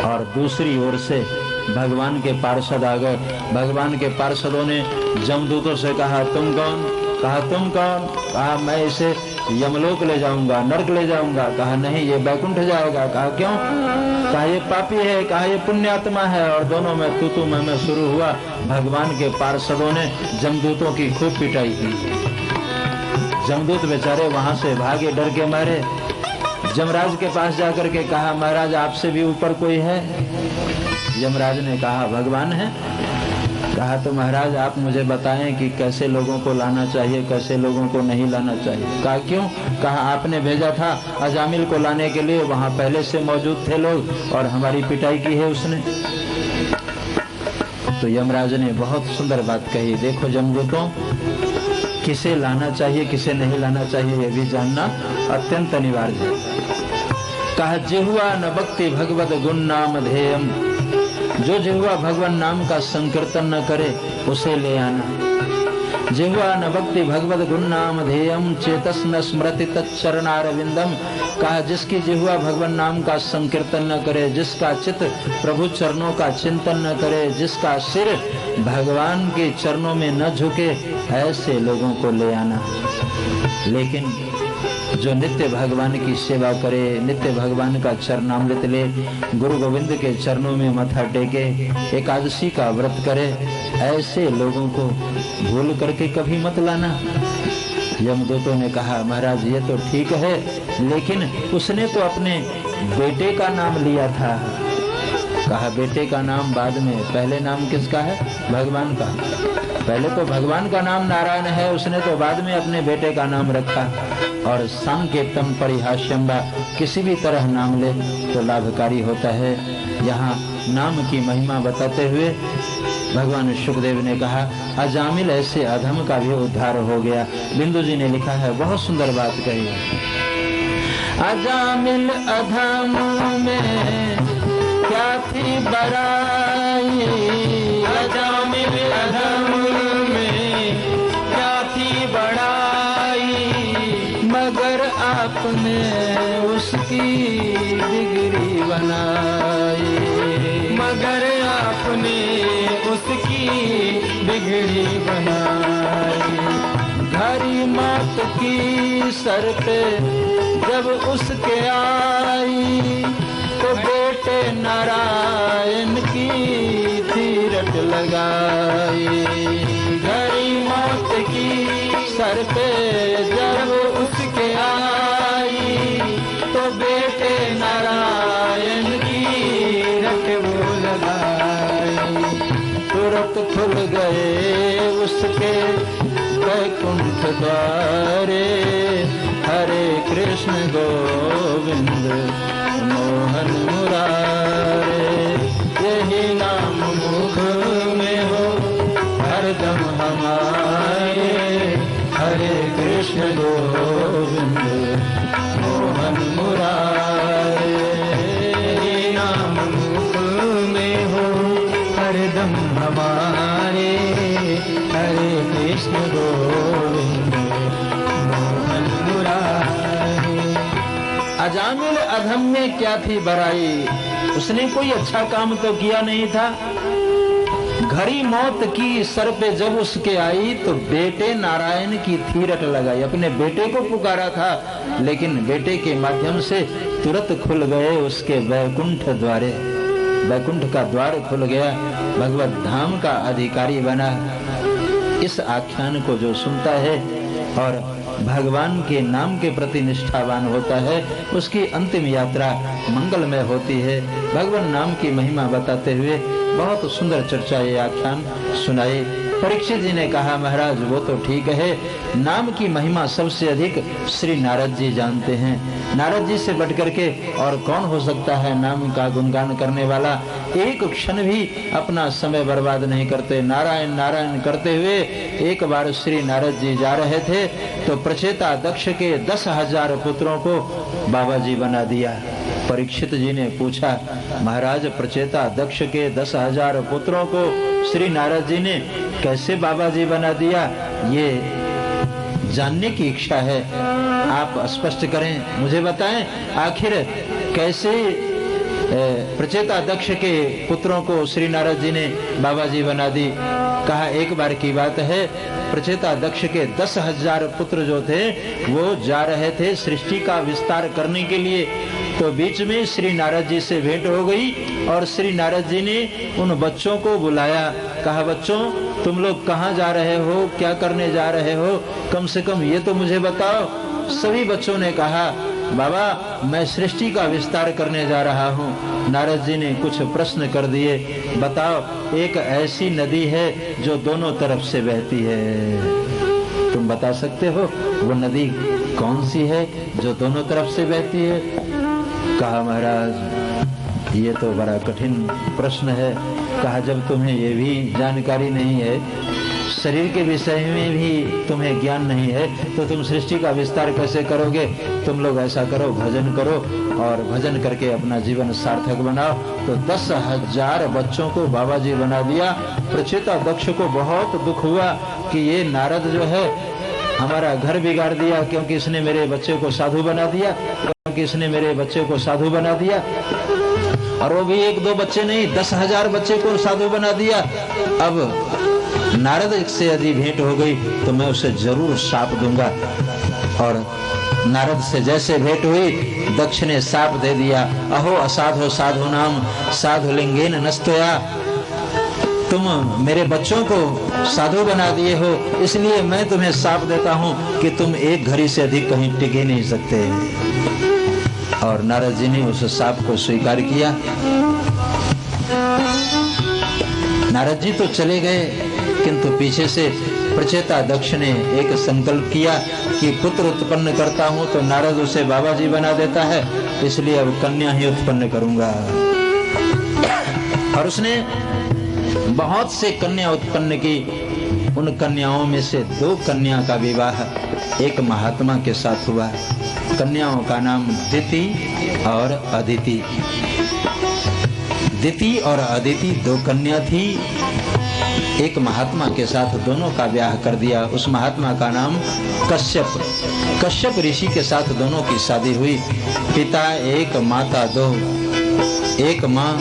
और दूसरी ओर से भगवान के पार्षद आ गए। भगवान के पार्षदों ने जमदूतों से कहा, तुम कौन? कहा, तुम कौन? कहा, मैं इसे यमलोक ले जाऊंगा, नरक ले जाऊंगा। कहा, नहीं, ये बैकुंठ जाएगा। कहा, क्यों? कहा, ये पापी है। कहा, ये पुण्यात्मा है। और दोनों में तू मैं शुरू हुआ। भगवान के पार्षदों ने जमदूतों की खूब पिटाई की। जमदूत बेचारे वहां से भागे, डर के मारे। यमराज के पास जाकर के कहा, महाराज आपसे भी ऊपर कोई है? यमराज ने कहा, भगवान है। कहा, तो महाराज आप मुझे बताएं कि कैसे लोगों को लाना चाहिए, कैसे लोगों को नहीं लाना चाहिए। कहा, क्यों? कहा, आपने भेजा था अजामिल को लाने के लिए, वहां पहले से मौजूद थे लोग और हमारी पिटाई की है उसने। तो यमराज ने बहुत सुंदर बात कही, देखो जमदूतों, किसे लाना चाहिए किसे नहीं लाना चाहिए ये भी जानना अत्यंत अनिवार्य है। कहा, जिह्वा न भक्ति भगवत गुण नाम ध्येयम। जो जिह्वा भगवान नाम का संकीर्तन न करे उसे ले आना। जिह्वा न भक्ति भगवत गुण नाम ध्येयम चेतस न स्मृति तच्चरणारविंदम। कहा, जिसकी जिह्वा भगवान नाम का संकीर्तन न करे, जिसका चित्त प्रभु चरणों का चिंतन न करे, जिसका सिर भगवान के चरणों में न झुके, ऐसे लोगों को ले आना। लेकिन जो नित्य भगवान की सेवा करे, नित्य भगवान का चरणामृत ले, गुरु गोविंद के चरणों में माथा टेके, एकादशी का व्रत करे, ऐसे लोगों को भूल करके कभी मत लाना। यमदूतों ने कहा, महाराज ये तो ठीक है, लेकिन उसने तो अपने बेटे का नाम लिया था। कहा, बेटे का नाम बाद में, पहले नाम किसका है? भगवान का। पहले तो भगवान का नाम नारायण है, उसने तो बाद में अपने बेटे का नाम रखा। और संकेतम परिहास्यम्बा, किसी भी तरह नाम ले तो लाभकारी होता है। यहाँ नाम की महिमा बताते हुए भगवान शुकदेव ने कहा, अजामिल ऐसे अधम का भी उद्धार हो गया। बिंदु जी ने लिखा है, बहुत सुंदर बात कही। अजामिल अधम में क्या थी बड़ाई, अजामिल अधम में क्या थी बड़ाई, मगर आपने उसकी बिगड़ी बनाई। मगर आपने उसकी बिगड़ी बनाई। घर घड़ी मौत की सर पे जब उसके आई तो बेटे नारायण की तीरथ लगाई। घड़ी मौत की सर पे जब उसके आई तो बेटे नारायण की रट वो लगाई। तुरंत खुल गए उसके वैकुंठ द्वारे, हरे कृष्ण गोविंद मोहन मुरारे। यही नाम मुख में हो हरदम हमारे, हरे कृष्ण गोविंद मोहन मुरारे। यही नाम मुख में हो हरदम हमारे, हरे कृष्ण गोविंद मोहन मुरारे। अजामिल अधम में क्या थी बड़ाई, उसने कोई अच्छा काम तो किया नहीं था। घड़ी मौत की सर पे जब उसके आई तो बेटे नारायण की थीरट लगाई। अपने बेटे को पुकारा था, लेकिन बेटे के माध्यम से तुरंत खुल गए उसके वैकुंठ द्वारे। वैकुंठ का द्वार खुल गया, भगवत धाम का अधिकारी बना। इस आख्यान को जो सुनता है और भगवान के नाम के प्रति निष्ठावान होता है, उसकी अंतिम यात्रा मंगलमय होती है। भगवान नाम की महिमा बताते हुए बहुत सुंदर चर्चा ये आख्यान सुनाए। परीक्षित जी ने कहा, महाराज वो तो ठीक है, नाम की महिमा सबसे अधिक श्री नारद जी जानते हैं। नारद जी से बढ़कर के और कौन हो सकता है नाम का गुणगान करने वाला। एक क्षण भी अपना समय बर्बाद नहीं करते, नारायण नारायण करते हुए। एक बार श्री नारद जी जा रहे थे तो प्रचेता दक्ष के 10,000 पुत्रों को बाबा जी बना दिया। परीक्षित जी ने पूछा, महाराज प्रचेता दक्ष के 10,000 पुत्रों को श्री नारद जी ने कैसे बाबा जी बना दिया, ये जानने की इच्छा है, आप स्पष्ट करें, मुझे बताएं आखिर कैसे प्रचेता दक्ष के पुत्रों को श्री नारद जी ने बाबा जी बना दी। कहा, एक बार की बात है, प्रचेता दक्ष के 10,000 पुत्र जो थे वो जा रहे थे सृष्टि का विस्तार करने के लिए। तो बीच में श्री नारद जी से भेंट हो गई और श्री नारद जी ने उन बच्चों को बुलाया। कहा, बच्चों तुम लोग कहाँ जा रहे हो, क्या करने जा रहे हो, कम से कम ये तो मुझे बताओ। सभी बच्चों ने कहा, बाबा मैं सृष्टि का विस्तार करने जा रहा हूँ। नारद जी ने कुछ प्रश्न कर दिए, बताओ एक ऐसी नदी है जो दोनों तरफ से बहती है, तुम बता सकते हो वो नदी कौन सी है जो दोनों तरफ से बहती है। कहा, महाराज ये तो बड़ा कठिन प्रश्न है। कहा, जब तुम्हें ये भी जानकारी नहीं है, शरीर के विषय में भी तुम्हें ज्ञान नहीं है, तो तुम सृष्टि का विस्तार कैसे करोगे। तुम लोग ऐसा करो, भजन करो और भजन करके अपना जीवन सार्थक बनाओ। तो 10,000 बच्चों को बाबा जी बना दिया। प्रचेता दक्ष को बहुत दुख हुआ कि ये नारद जो है हमारा घर बिगाड़ दिया, क्योंकि इसने मेरे बच्चे को साधु बना दिया, क्योंकि इसने मेरे बच्चे को साधु बना दिया। और वो भी 1-2 बच्चे नहीं, 10,000 बच्चे को साधु बना दिया। अब नारद से यदि भेंट हो गई तो मैं उसे जरूर शाप दूंगा। और नारद से जैसे भेंट हुई, दक्ष ने शाप दे दिया, अहो असाधो साधु नाम साधु लिंगेन नस्तया। तुम मेरे बच्चों को साधु बना दिए हो, इसलिए मैं तुम्हें शाप देता हूँ कि तुम एक घड़ी से अधिक कहीं टिके नहीं सकते। और नारद जी ने उस शाप को स्वीकार किया। नारद जी तो चले गए, किंतु पीछे से प्रचेता दक्ष ने एक संकल्प किया कि पुत्र उत्पन्न करता हूं तो नारद उसे बाबा जी बना देता है, इसलिए अब कन्या ही उत्पन्न करूंगा। और उसने बहुत से कन्या उत्पन्न की। उन कन्याओं में से 2 कन्या का विवाह एक महात्मा के साथ हुआ। कन्याओं का नाम दिति और अदिति। दिति और अदिति 2 कन्या थी। एक महात्मा के साथ दोनों का ब्याह कर दिया। उस महात्मा का नाम कश्यप। कश्यप ऋषि के साथ दोनों की शादी हुई। पिता 1 माता 2। एक माँ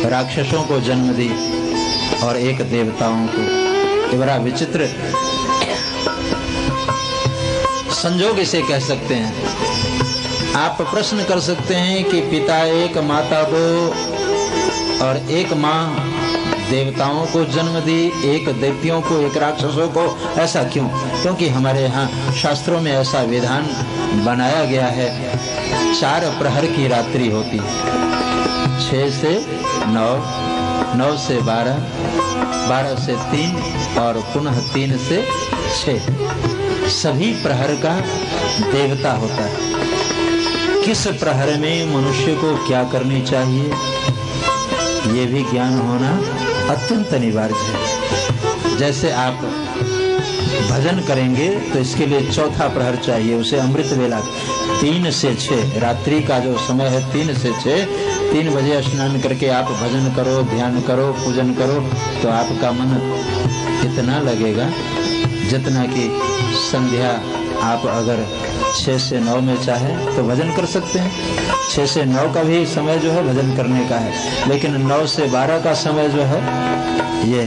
राक्षसों को जन्म दी और एक देवताओं को। ये बड़ा विचित्र संजोग इसे कह सकते हैं। आप प्रश्न कर सकते हैं कि पिता एक, माता दो और एक माँ देवताओं को जन्म दी, एक दैत्यों को, एक राक्षसों को, ऐसा क्यों? क्योंकि हमारे यहाँ शास्त्रों में ऐसा विधान बनाया गया है। 4 प्रहर की रात्रि होती, 6 से 9, 9 से 12, 12 से 3 और पुनः 3 से 6। सभी प्रहर का देवता होता है। किस प्रहर में मनुष्य को क्या करनी चाहिए, ये भी ज्ञान होना अत्यंत अनिवार्य है। जैसे आप भजन करेंगे तो इसके लिए चौथा प्रहर चाहिए, उसे अमृत वेला। 3 से 6 रात्रि का जो समय है, 3 से 6, 3 बजे स्नान करके आप भजन करो, ध्यान करो, पूजन करो तो आपका मन इतना लगेगा जितना कि संध्या आप अगर 6 से 9 में चाहे तो भजन कर सकते हैं। 6 से 9 का भी समय जो है भजन करने का है, लेकिन 9 से 12 का समय जो है ये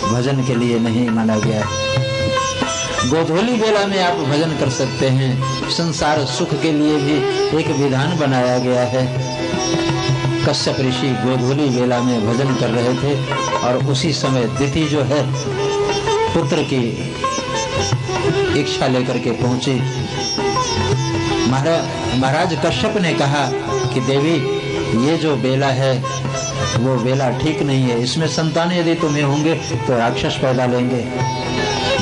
भजन के लिए नहीं माना गया है। गोधूली बेला में आप भजन कर सकते हैं। संसार सुख के लिए भी एक विधान बनाया गया है। कश्यप ऋषि गोधूली बेला में भजन कर रहे थे और उसी समय दिति जो है पुत्र की इच्छा लेकर के पहुंची। महाराज कश्यप ने कहा कि देवी, ये जो बेला है वो बेला ठीक नहीं है, इसमें संतान यदि तुम्हें होंगे तो राक्षस पैदा लेंगे।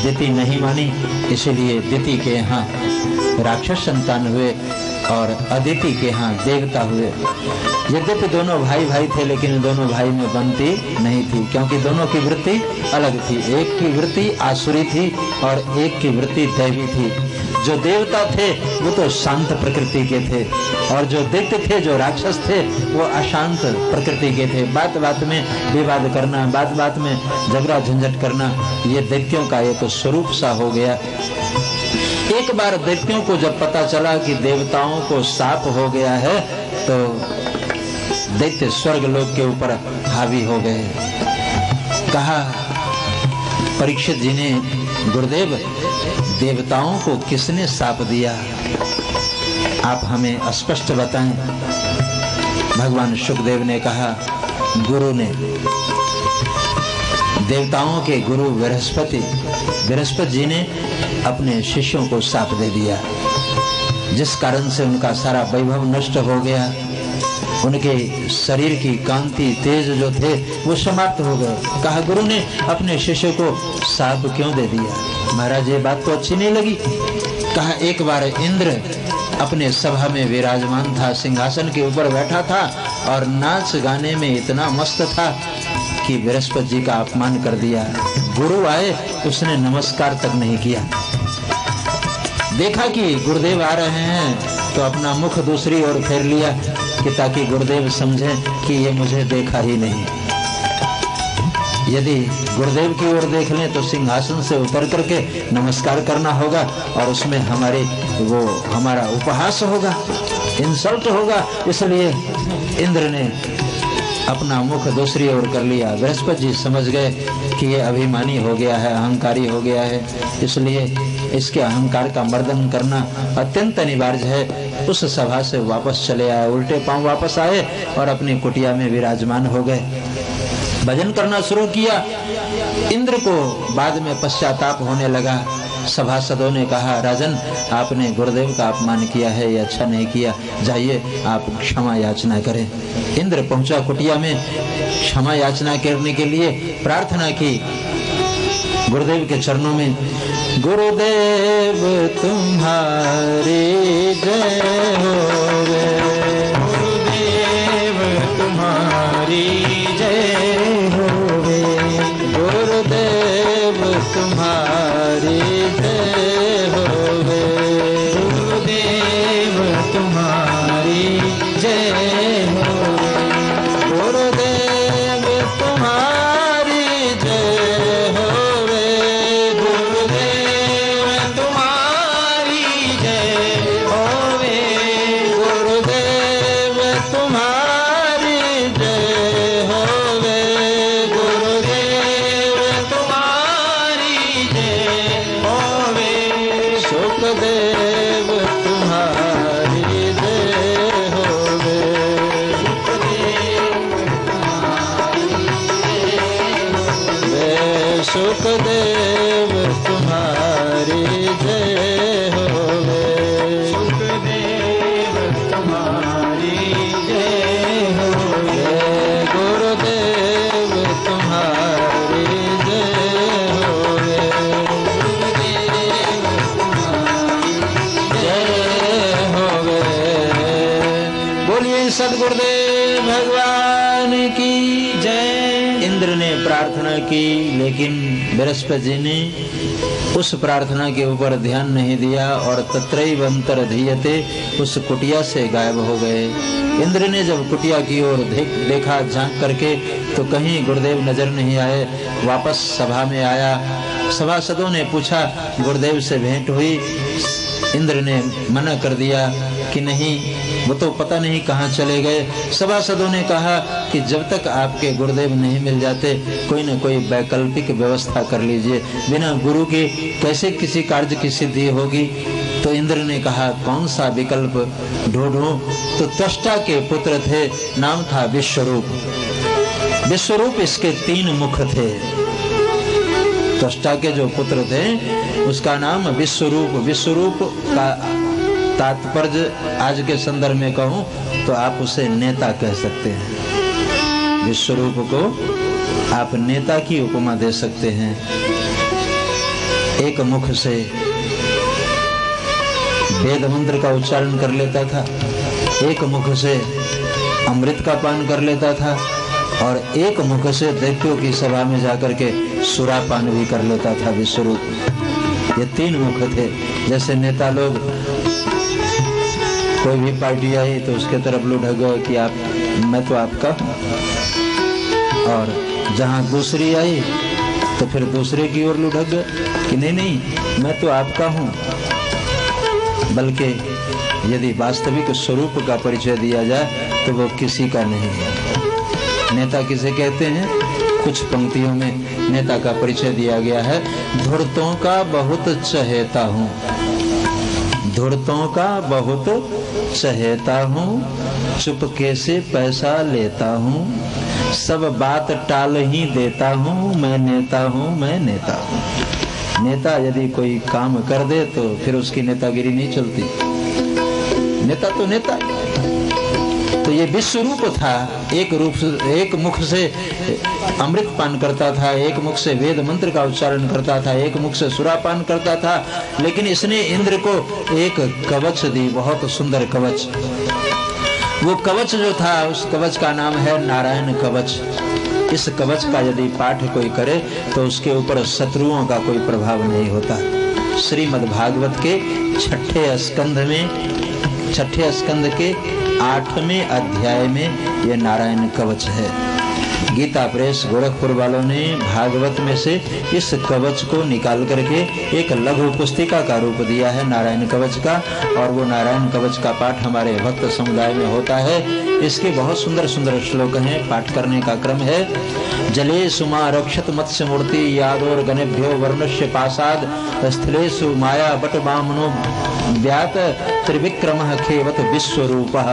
दिति नहीं मानी, इसलिए दिति के यहाँ राक्षस संतान हुए और अदिति के यहाँ देवता हुए। यद्यपि दोनों भाई भाई थे, लेकिन दोनों भाई में बनती नहीं थी, क्योंकि दोनों की वृत्ति अलग थी। एक की वृत्ति आसुरी थी और एक की वृत्ति दैवी थी। जो देवता थे वो तो शांत प्रकृति के थे और जो दैत्य थे, जो राक्षस थे, वो अशांत प्रकृति के थे। बात बात में विवाद करना, बात बात में झगड़ा झंझट करना, ये दैत्यों का एक स्वरूप सा हो गया। एक बार दैत्यों को जब पता चला कि देवताओं को शाप हो गया है तो दैत्य स्वर्ग लोक के ऊपर हावी हो गए। कहा परीक्षित जी ने, गुरुदेव, देवताओं को किसने शाप दिया, आप हमें स्पष्ट बताएं। भगवान शुकदेव ने कहा, गुरु ने। देवताओं के गुरु बृहस्पति जी ने अपने शिष्यों को शाप दे दिया, जिस कारण से उनका सारा वैभव नष्ट हो गया। उनके शरीर की कांति, तेज जो थे वो समाप्त हो गए। कहा, गुरु ने अपने शिष्य को शाप क्यों दे दिया? महाराज, ये बात तो अच्छी नहीं लगी। कहा, एक बार इंद्र अपने सभा में विराजमान था, सिंहासन के ऊपर बैठा था और नाच गाने में इतना मस्त था कि बृहस्पति जी का अपमान कर दिया। गुरु आए, उसने नमस्कार तक नहीं किया। देखा कि गुरुदेव आ रहे हैं तो अपना मुख दूसरी ओर फेर लिया कि ताकि गुरुदेव समझें कि ये मुझे देखा ही नहीं। यदि गुरुदेव की ओर देख लें तो सिंहासन से उतर करके नमस्कार करना होगा और उसमें हमारा उपहास होगा, इंसल्ट होगा। इसलिए इंद्र ने अपना मुख दूसरी ओर कर लिया। बृहस्पति जी समझ गए कि ये अभिमानी हो गया है, अहंकारी हो गया है, इसलिए इसके अहंकार का मर्दन करना अत्यंत अनिवार्य है। उस सभा से वापस चले आए, उल्टे पांव वापस आए और अपनी कुटिया में विराजमान हो गए। भजन करना शुरू किया। इंद्र को बाद में पश्चाताप होने लगा। सभासदों ने कहा, राजन, आपने गुरुदेव का अपमान किया है, ये अच्छा नहीं किया, जाइए आप क्षमा याचना करें। इंद्र पहुंचा कुटिया में, क्षमा याचना करने के लिए प्रार्थना की गुरुदेव के चरणों में। गुरुदेव तुम्हारी जय होवे, गुरुदेव तुम्हारी जय होवे, गुरुदेव तुम्हारी जय होवे, गुरुदेव तुम्हारी जय होवे, गुरुदेव तुम्हारी जय होवे, गुरुदेव तुम्हारी जय होवे, गुरुदेव सुखदेव तुम्हारी जय होवे, सुखदेव तुम्हारी जय होवे, गुरुदेव तुम्हारी जय होवे, जय होवे। बोलिए सद्गुरुदेव भगवान की जय। इंद्र ने प्रार्थना की, लेकिन बृहस्पति जी ने उस प्रार्थना के ऊपर ध्यान नहीं दिया और तत्रैव अंतर्धीयते उस कुटिया से गायब हो गए। इंद्र ने जब कुटिया की ओर देखा झांक करके तो कहीं गुरुदेव नजर नहीं आए। वापस सभा में आया, सभासदों ने पूछा गुरुदेव से भेंट हुई। इंद्र ने मना कर दिया कि नहीं, वो तो पता नहीं कहाँ चले गए। सभासदों ने कहा कि जब तक आपके गुरुदेव नहीं मिल जाते कोई न कोई वैकल्पिक व्यवस्था कर लीजिए, बिना गुरु के कैसे किसी कार्य की सिद्धि होगी। तो इंद्र ने कहा कौन सा विकल्प ढूंढूं? तो त्वष्टा के पुत्र थे, नाम था विश्वरूप। विश्वरूप इसके 3 मुख थे। त्वष्टा के जो पुत्र थे उसका नाम विश्वरूप। विश्वरूप का तात्पर्य आज के संदर्भ में कहूं तो आप उसे नेता कह सकते हैं। विश्वरूप को आप नेता की उपमा दे सकते हैं। एक मुख से वेद मंत्र का उच्चारण कर लेता था, एक मुख से अमृत का पान कर लेता था और एक मुख से दैत्यों की सभा में जाकर के सुरापान भी कर लेता था विश्वरूप। ये 3 मुख थे। जैसे नेता लोग कोई भी पार्टी आई तो उसके तरफ लुढ़क गए कि आप, मैं तो आपका हूं, और जहां दूसरी आई तो फिर दूसरे की ओर लुढ़क गए कि नहीं नहीं मैं तो आपका हूं। बल्कि यदि वास्तविक स्वरूप का परिचय दिया जाए तो वो किसी का नहीं है। नेता किसे कहते हैं? कुछ पंक्तियों में नेता का परिचय दिया गया है। धूर्तों का बहुत चहेता हूँ, धूर्तों का बहुत चहेता हूँ, चुपके से पैसा लेता हूँ, सब बात टाल ही देता हूँ, मैं नेता हूँ, मैं नेता हूँ। नेता यदि कोई काम कर दे तो फिर उसकी नेतागिरी नहीं चलती। नेता तो नेता। तो ये विश्वरूप था। एक मुख से अमृत पान करता था, एक मुख से वेद मंत्र का उच्चारण करता था, एक मुख से सुरापान करता था। लेकिन इसने इंद्र को एक कवच दी, बहुत सुंदर कवच। वो कवच जो था उस कवच का नाम है नारायण कवच। इस कवच का यदि पाठ कोई करे तो उसके ऊपर शत्रुओं का कोई प्रभाव नहीं होता। श्रीमद् भागवत के 6ठे स्कंद के 8वें अध्याय में यह नारायण कवच है। गीता प्रेस गोरखपुर वालों ने भागवत में से इस कवच को निकाल करके एक लघु पुस्तिका का रूप दिया है नारायण कवच का, और वो नारायण कवच का पाठ हमारे भक्त समुदाय में होता है। इसके बहुत सुंदर सुंदर श्लोक हैं। पाठ करने का क्रम है। जले सुमा रक्षत मत्स्य मूर्ति यादोर गणेभ्यो वर्णस्य पासाद स्थलेषु माया बट बामनो व्यात त्रिविक्रम खेवत विश्वरूपः।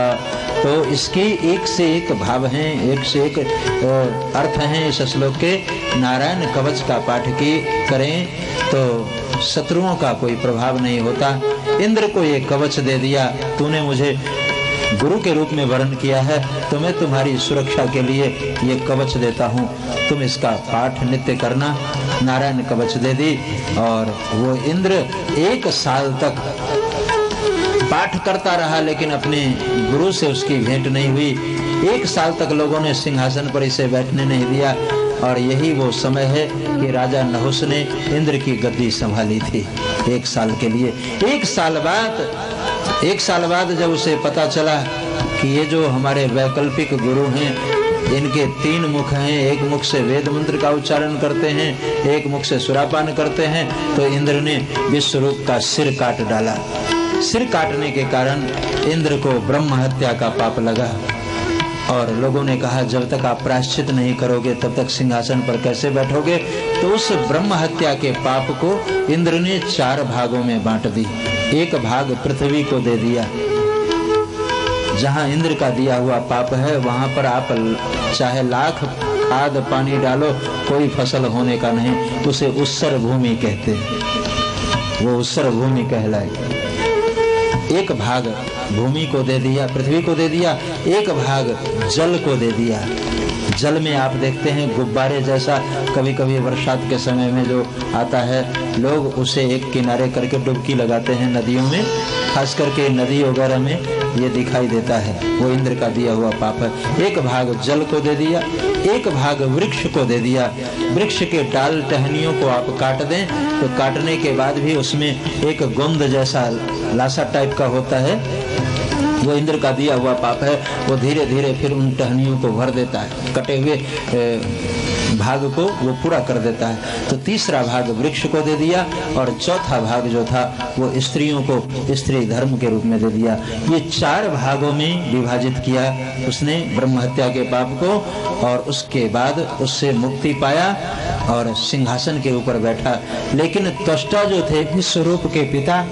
तो इसके एक से एक भाव हैं, एक से एक अर्थ हैं इस श्लोक के। नारायण कवच का पाठ करें तो शत्रुओं का कोई प्रभाव नहीं होता। इंद्र को ये कवच दे दिया, तूने मुझे गुरु के रूप में वर्ण किया है तो मैं तुम्हारी सुरक्षा के लिए ये कवच देता हूँ, तुम इसका पाठ नित्य करना। नारायण कवच दे दी और वो इंद्र 1 साल तक पाठ करता रहा, लेकिन अपने गुरु से उसकी भेंट नहीं हुई। 1 साल तक लोगों ने सिंहासन पर इसे बैठने नहीं दिया, और यही वो समय है कि राजा नहुस ने इंद्र की गद्दी संभाली थी 1 साल के लिए। 1 साल बाद जब उसे पता चला कि ये जो हमारे वैकल्पिक गुरु हैं इनके 3 मुख हैं, एक मुख से वेद मंत्र का उच्चारण करते हैं, एक मुख से सुरापान करते हैं, तो इंद्र ने विश्वरूप का सिर काट डाला। सिर काटने के कारण इंद्र को ब्रह्म हत्या का पाप लगा, और लोगों ने कहा जब तक आप प्रायश्चित नहीं करोगे तब तक सिंहासन पर कैसे बैठोगे। तो उस ब्रह्म हत्या के पाप को इंद्र ने 4 भागों में बांट दी। एक भाग पृथ्वी को दे दिया। जहां इंद्र का दिया हुआ पाप है वहां पर आप चाहे लाख खाद पानी डालो कोई फसल होने का नहीं, उसे उत्सर भूमि कहते हैं। वो उत्सर भूमि कहलाए। एक भाग भूमि को दे दिया, पृथ्वी को दे दिया, एक भाग जल को दे दिया। जल में आप देखते हैं गुब्बारे जैसा कभी कभी बरसात के समय में जो आता है, लोग उसे एक किनारे करके डुबकी लगाते हैं नदियों में, खास करके नदी वगैरह में ये दिखाई देता है। वो इंद्र का दिया हुआ पाप है। एक भाग जल को दे दिया, एक भाग वृक्ष को दे दिया। वृक्ष के डाल टहनियों को आप काट दें तो काटने के बाद भी उसमें एक गोंद जैसा लाशा टाइप का होता है, वो इंद्र का दिया हुआ पाप है। वो धीरे धीरे फिर उन टहनियों को भर देता है, कटे हुए भाग को वो पूरा कर देता है। तो तीसरा भाग वृक्ष को दे दिया और चौथा भाग जो था वो स्त्रियों को स्त्री धर्म के रूप में दे दिया। ये 4 भागों में विभाजित किया उसने ब्रह्म हत्या के पाप को, और उसके बाद उससे मुक्ति पाया और सिंहासन के ऊपर बैठा। लेकिन त्वष्टा जो थे विश्वरूप के पिता,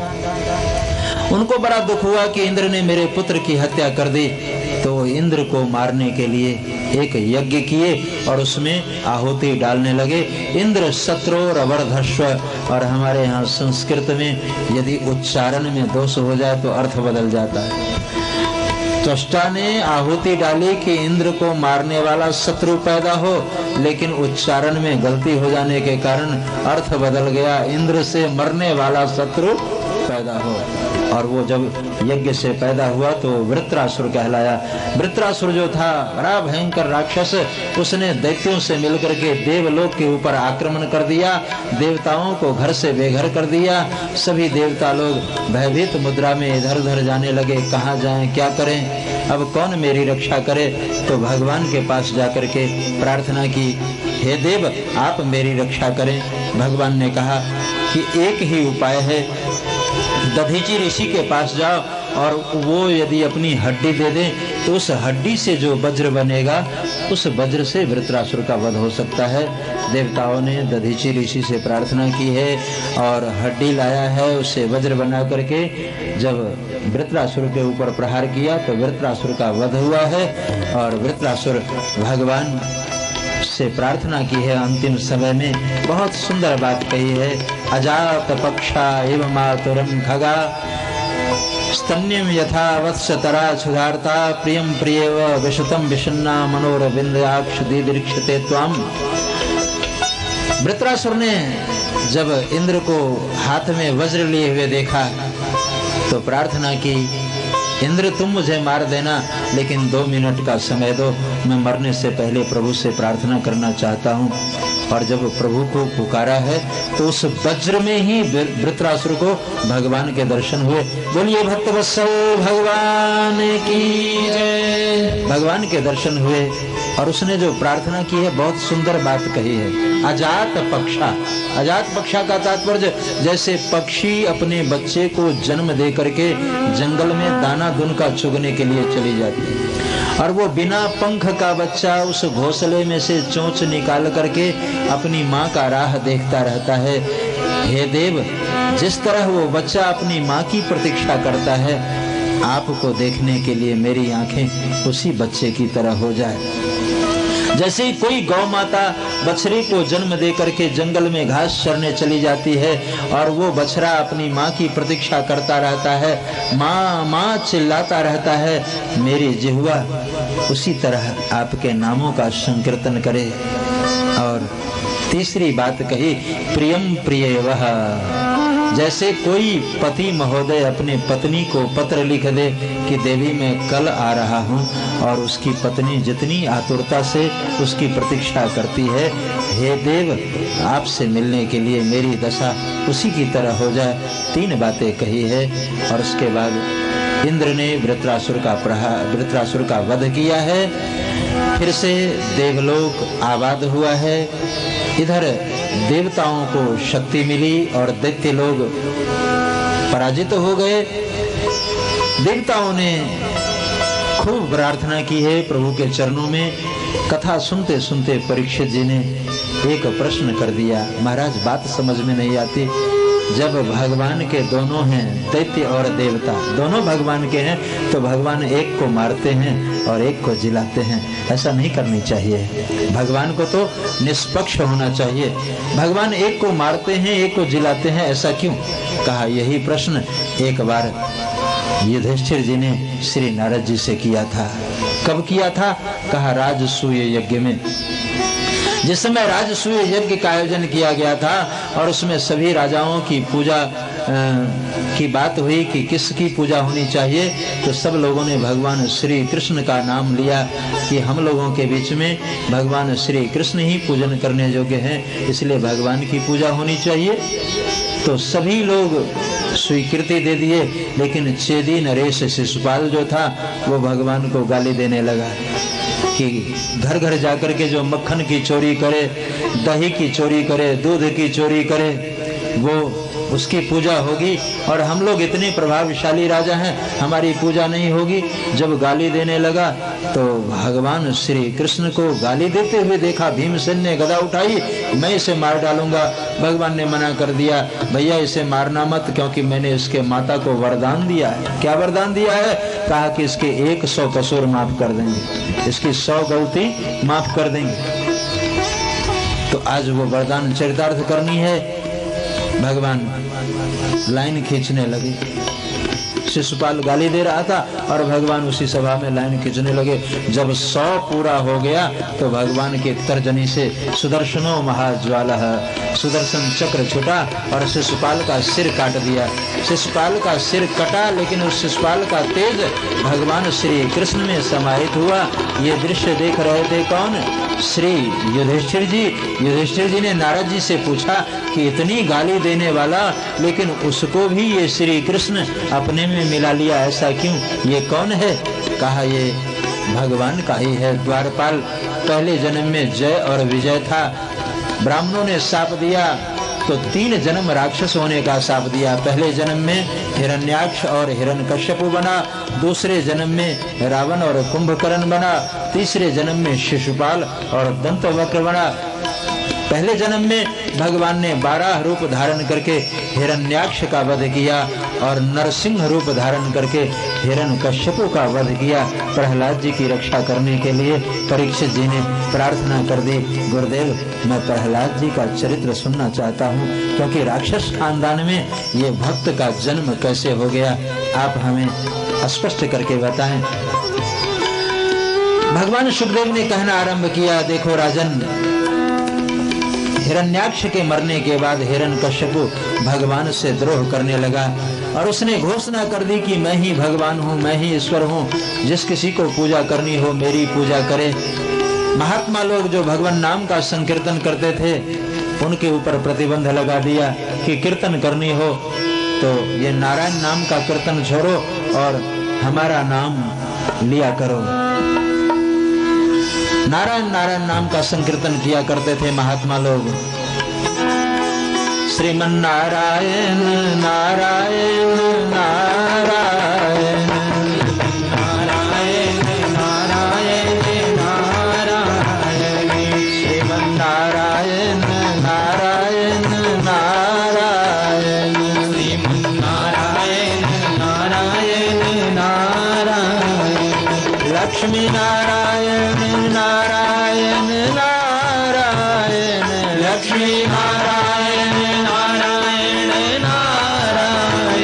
उनको बड़ा दुख हुआ कि इंद्र ने मेरे पुत्र की हत्या कर दी। तो इंद्र को मारने के लिए एक यज्ञ किए और उसमें आहुति डालने लगे। इंद्र शत्रुर अवर्धस्व, और हमारे यहाँ संस्कृत में यदि उच्चारण में दोष हो जाए तो अर्थ बदल जाता है। त्वष्टा ने आहुति डाली कि इंद्र को मारने वाला शत्रु पैदा हो, लेकिन उच्चारण में गलती हो जाने के कारण अर्थ बदल गया, इंद्र से मरने वाला शत्रु पैदा हो। और वो जब यज्ञ से पैदा हुआ तो वृत्रासुर कहलाया। वृत्रासुर जो था बड़ा भयंकर राक्षस, उसने दैत्यों से मिलकर के देवलोक के ऊपर आक्रमण कर दिया, देवताओं को घर से बेघर कर दिया। सभी देवता लोग भयभीत मुद्रा में इधर उधर जाने लगे, कहाँ जाएं, क्या करें, अब कौन मेरी रक्षा करे। तो भगवान के पास जाकर के प्रार्थना की, हे देव आप मेरी रक्षा करें। भगवान ने कहा कि एक ही उपाय है, दधीचि ऋषि के पास जाओ और वो यदि अपनी हड्डी दे दे तो उस हड्डी से जो वज्र बनेगा उस वज्र से वृत्रासुर का वध हो सकता है। देवताओं ने दधीचि ऋषि से प्रार्थना की है और हड्डी लाया है, उसे वज्र बना करके जब वृत्रासुर के ऊपर प्रहार किया तो वृत्रासुर का वध हुआ है। और वृत्रासुर भगवान से प्रार्थना की है अंतिम समय में, बहुत सुंदर बात कही है, अजात पक्षा एवं मातुरम खगा स्तन्यम यथा वत्सतरा क्षुधार्ता प्रियम प्रियव विशतम विषन्ना मनोरविंदाक्ष दीदृक्षते त्वाम। वृत्रासुर ने जब इंद्र को हाथ में वज्र लिए हुए देखा तो प्रार्थना की, इंद्र तुम मुझे मार देना लेकिन 2 मिनट का समय दो, मैं मरने से पहले प्रभु से प्रार्थना करना चाहता हूँ। और जब प्रभु को पुकारा है तो उस वज्र में ही वृत्रासुर को भगवान के दर्शन हुए। बोलिए भक्तवत्सल भगवान की जय। भगवान के दर्शन हुए और उसने जो प्रार्थना की है बहुत सुंदर बात कही है, अजात पक्षा। अजात पक्षा का तात्पर्य जैसे पक्षी अपने बच्चे को जन्म दे करके जंगल में दाना दुनका चुगने के लिए चली जाती है और वो बिना पंख का बच्चा उस घोंसले में से चोंच निकाल करके अपनी माँ का राह देखता रहता है। हे देव, जिस तरह वो बच्चा अपनी माँ की प्रतीक्षा करता है, आपको देखने के लिए मेरी आंखें उसी बच्चे की तरह हो जाए। जैसे ही कोई गौ माता बछड़ी को जन्म दे करके जंगल में घास चरने चली जाती है और वो बछड़ा अपनी माँ की प्रतीक्षा करता रहता है, माँ माँ चिल्लाता रहता है, मेरी जिह्वा उसी तरह आपके नामों का संकीर्तन करे। और तीसरी बात कही, प्रियम प्रिय वह। जैसे कोई पति महोदय अपने पत्नी को पत्र लिख दे कि देवी मैं कल आ रहा हूँ और उसकी पत्नी जितनी आतुरता से उसकी प्रतीक्षा करती है, हे देव आपसे मिलने के लिए मेरी दशा उसी की तरह हो जाए। 3 बातें कही है और उसके बाद इंद्र ने वृत्रासुर का वध किया है। फिर से देवलोक आबाद हुआ है। इधर देवताओं को शक्ति मिली और दैत्य लोग पराजित हो गए। देवताओं ने खूब प्रार्थना की है प्रभु के चरणों में। कथा सुनते सुनते परीक्षित जी ने एक प्रश्न कर दिया, महाराज बात समझ में नहीं आती, जब भगवान के दोनों हैं, दैत्य और देवता दोनों भगवान के हैं, तो भगवान एक को मारते हैं और एक को जिलाते हैं। ऐसा नहीं करनी चाहिए। भगवान को तो निष्पक्ष होना चाहिए। भगवान एक को मारते हैं, एक को जिलाते हैं, ऐसा क्यों? कहा यही प्रश्न एक बार युधिष्ठिर जी ने श्री नारद जी से किया था। कब किया था? कहा राजसूय यज्ञ में। जिस समय राजसूय यज्ञ का आयोजन किया गया था और उसमें सभी राजाओं की पूजा की बात हुई कि किसकी पूजा होनी चाहिए, तो सब लोगों ने भगवान श्री कृष्ण का नाम लिया कि हम लोगों के बीच में भगवान श्री कृष्ण ही पूजन करने योग्य हैं, इसलिए भगवान की पूजा होनी चाहिए। तो सभी लोग स्वीकृति दे दिए, लेकिन चेदी नरेश शिशुपाल जो था वो भगवान को गाली देने लगा कि घर घर जाकर के जो मक्खन की चोरी करे, दही की चोरी करे, दूध की चोरी करे, वो उसकी पूजा होगी, और हम लोग इतने प्रभावशाली राजा हैं, हमारी पूजा नहीं होगी। जब गाली देने लगा तो भगवान श्री कृष्ण को गाली देते हुए देखा। भीमसेन ने गदा उठाई, मैं इसे मार डालूंगा। भगवान ने मना कर दिया, भैया इसे मारना मत, क्योंकि मैंने इसके माता को वरदान दिया है। क्या वरदान दिया है? कहा कि इसके 100 कसूर माफ कर देंगे, इसकी 100 गलती माफ कर देंगे। तो आज वो वरदान चरितार्थ करनी है। भगवान लाइन खींचने लगे। शिशुपाल गाली दे रहा था और भगवान उसी सभा में लाइन खींचने लगे। जब 100 पूरा हो गया तो भगवान के तर्जनी से सुदर्शनो महाज्वाला, सुदर्शन चक्र छूटा और शिशुपाल का सिर काट दिया। शिशुपाल का सिर कटा, लेकिन उस शिशुपाल का तेज भगवान श्री कृष्ण में समाहित हुआ। ये दृश्य देख रहे थे कौन? श्री युधिष्ठिर जी। युधिष्ठिर जी ने नारद जी से पूछा कि इतनी गाली देने वाला, लेकिन उसको भी ये श्री कृष्ण अपने में मिला लिया, ऐसा क्यों? ये कौन है? कहा ये भगवान का ही है, द्वारपाल। पहले जन्म में जय और विजय था। ब्राह्मणों ने शाप दिया तो 3 जन्म राक्षस होने का शाप दिया। पहले जन्म में हिरण्याक्ष और हिरण्यकश्यपु बना, दूसरे जन्म में रावण और कुंभकर्ण बना, तीसरे जन्म में शिशुपाल और दंतवक्र बना। पहले जन्म में भगवान ने 12 रूप धारण करके हिरण्याक्ष का वध किया और नरसिंह रूप धारण करके हिरण्यकश्यपु का वध किया। प्रहलाद जी की रक्षा करने के लिए परीक्षित जी ने प्रार्थना कर दी, गुरुदेव मैं प्रहलाद जी का चरित्र सुनना चाहता हूँ, क्योंकि राक्षस खानदान में ये भक्त का जन्म कैसे हो गया, आप हमें स्पष्ट करके बताएं। भगवान सुखदेव ने कहना आरंभ किया, देखो राजन, हिरण्याक्ष के मरने के बाद हिरण्यकश्यपु भगवान से द्रोह करने लगा और उसने घोषणा कर दी कि मैं ही भगवान हूँ, मैं ही ईश्वर हूँ, जिस किसी को पूजा करनी हो मेरी पूजा करे। महात्मा लोग जो भगवान नाम का संकीर्तन करते थे उनके ऊपर प्रतिबंध लगा दिया कि कीर्तन करनी हो तो ये नारायण नाम का कीर्तन छोड़ो और हमारा नाम लिया करो। नारायण नारायण नाम का संकीर्तन किया करते थे महात्मा लोग। श्रीमन नारायण नारायण नारायण नारायण नारायण नारायण, श्रीमन नारायण नारायण नारायण, श्रीमन नारायण नारायण नारायण, लक्ष्मी नारायण नारायण नारायण, लक्ष्मी नारायण नारायण नारायण,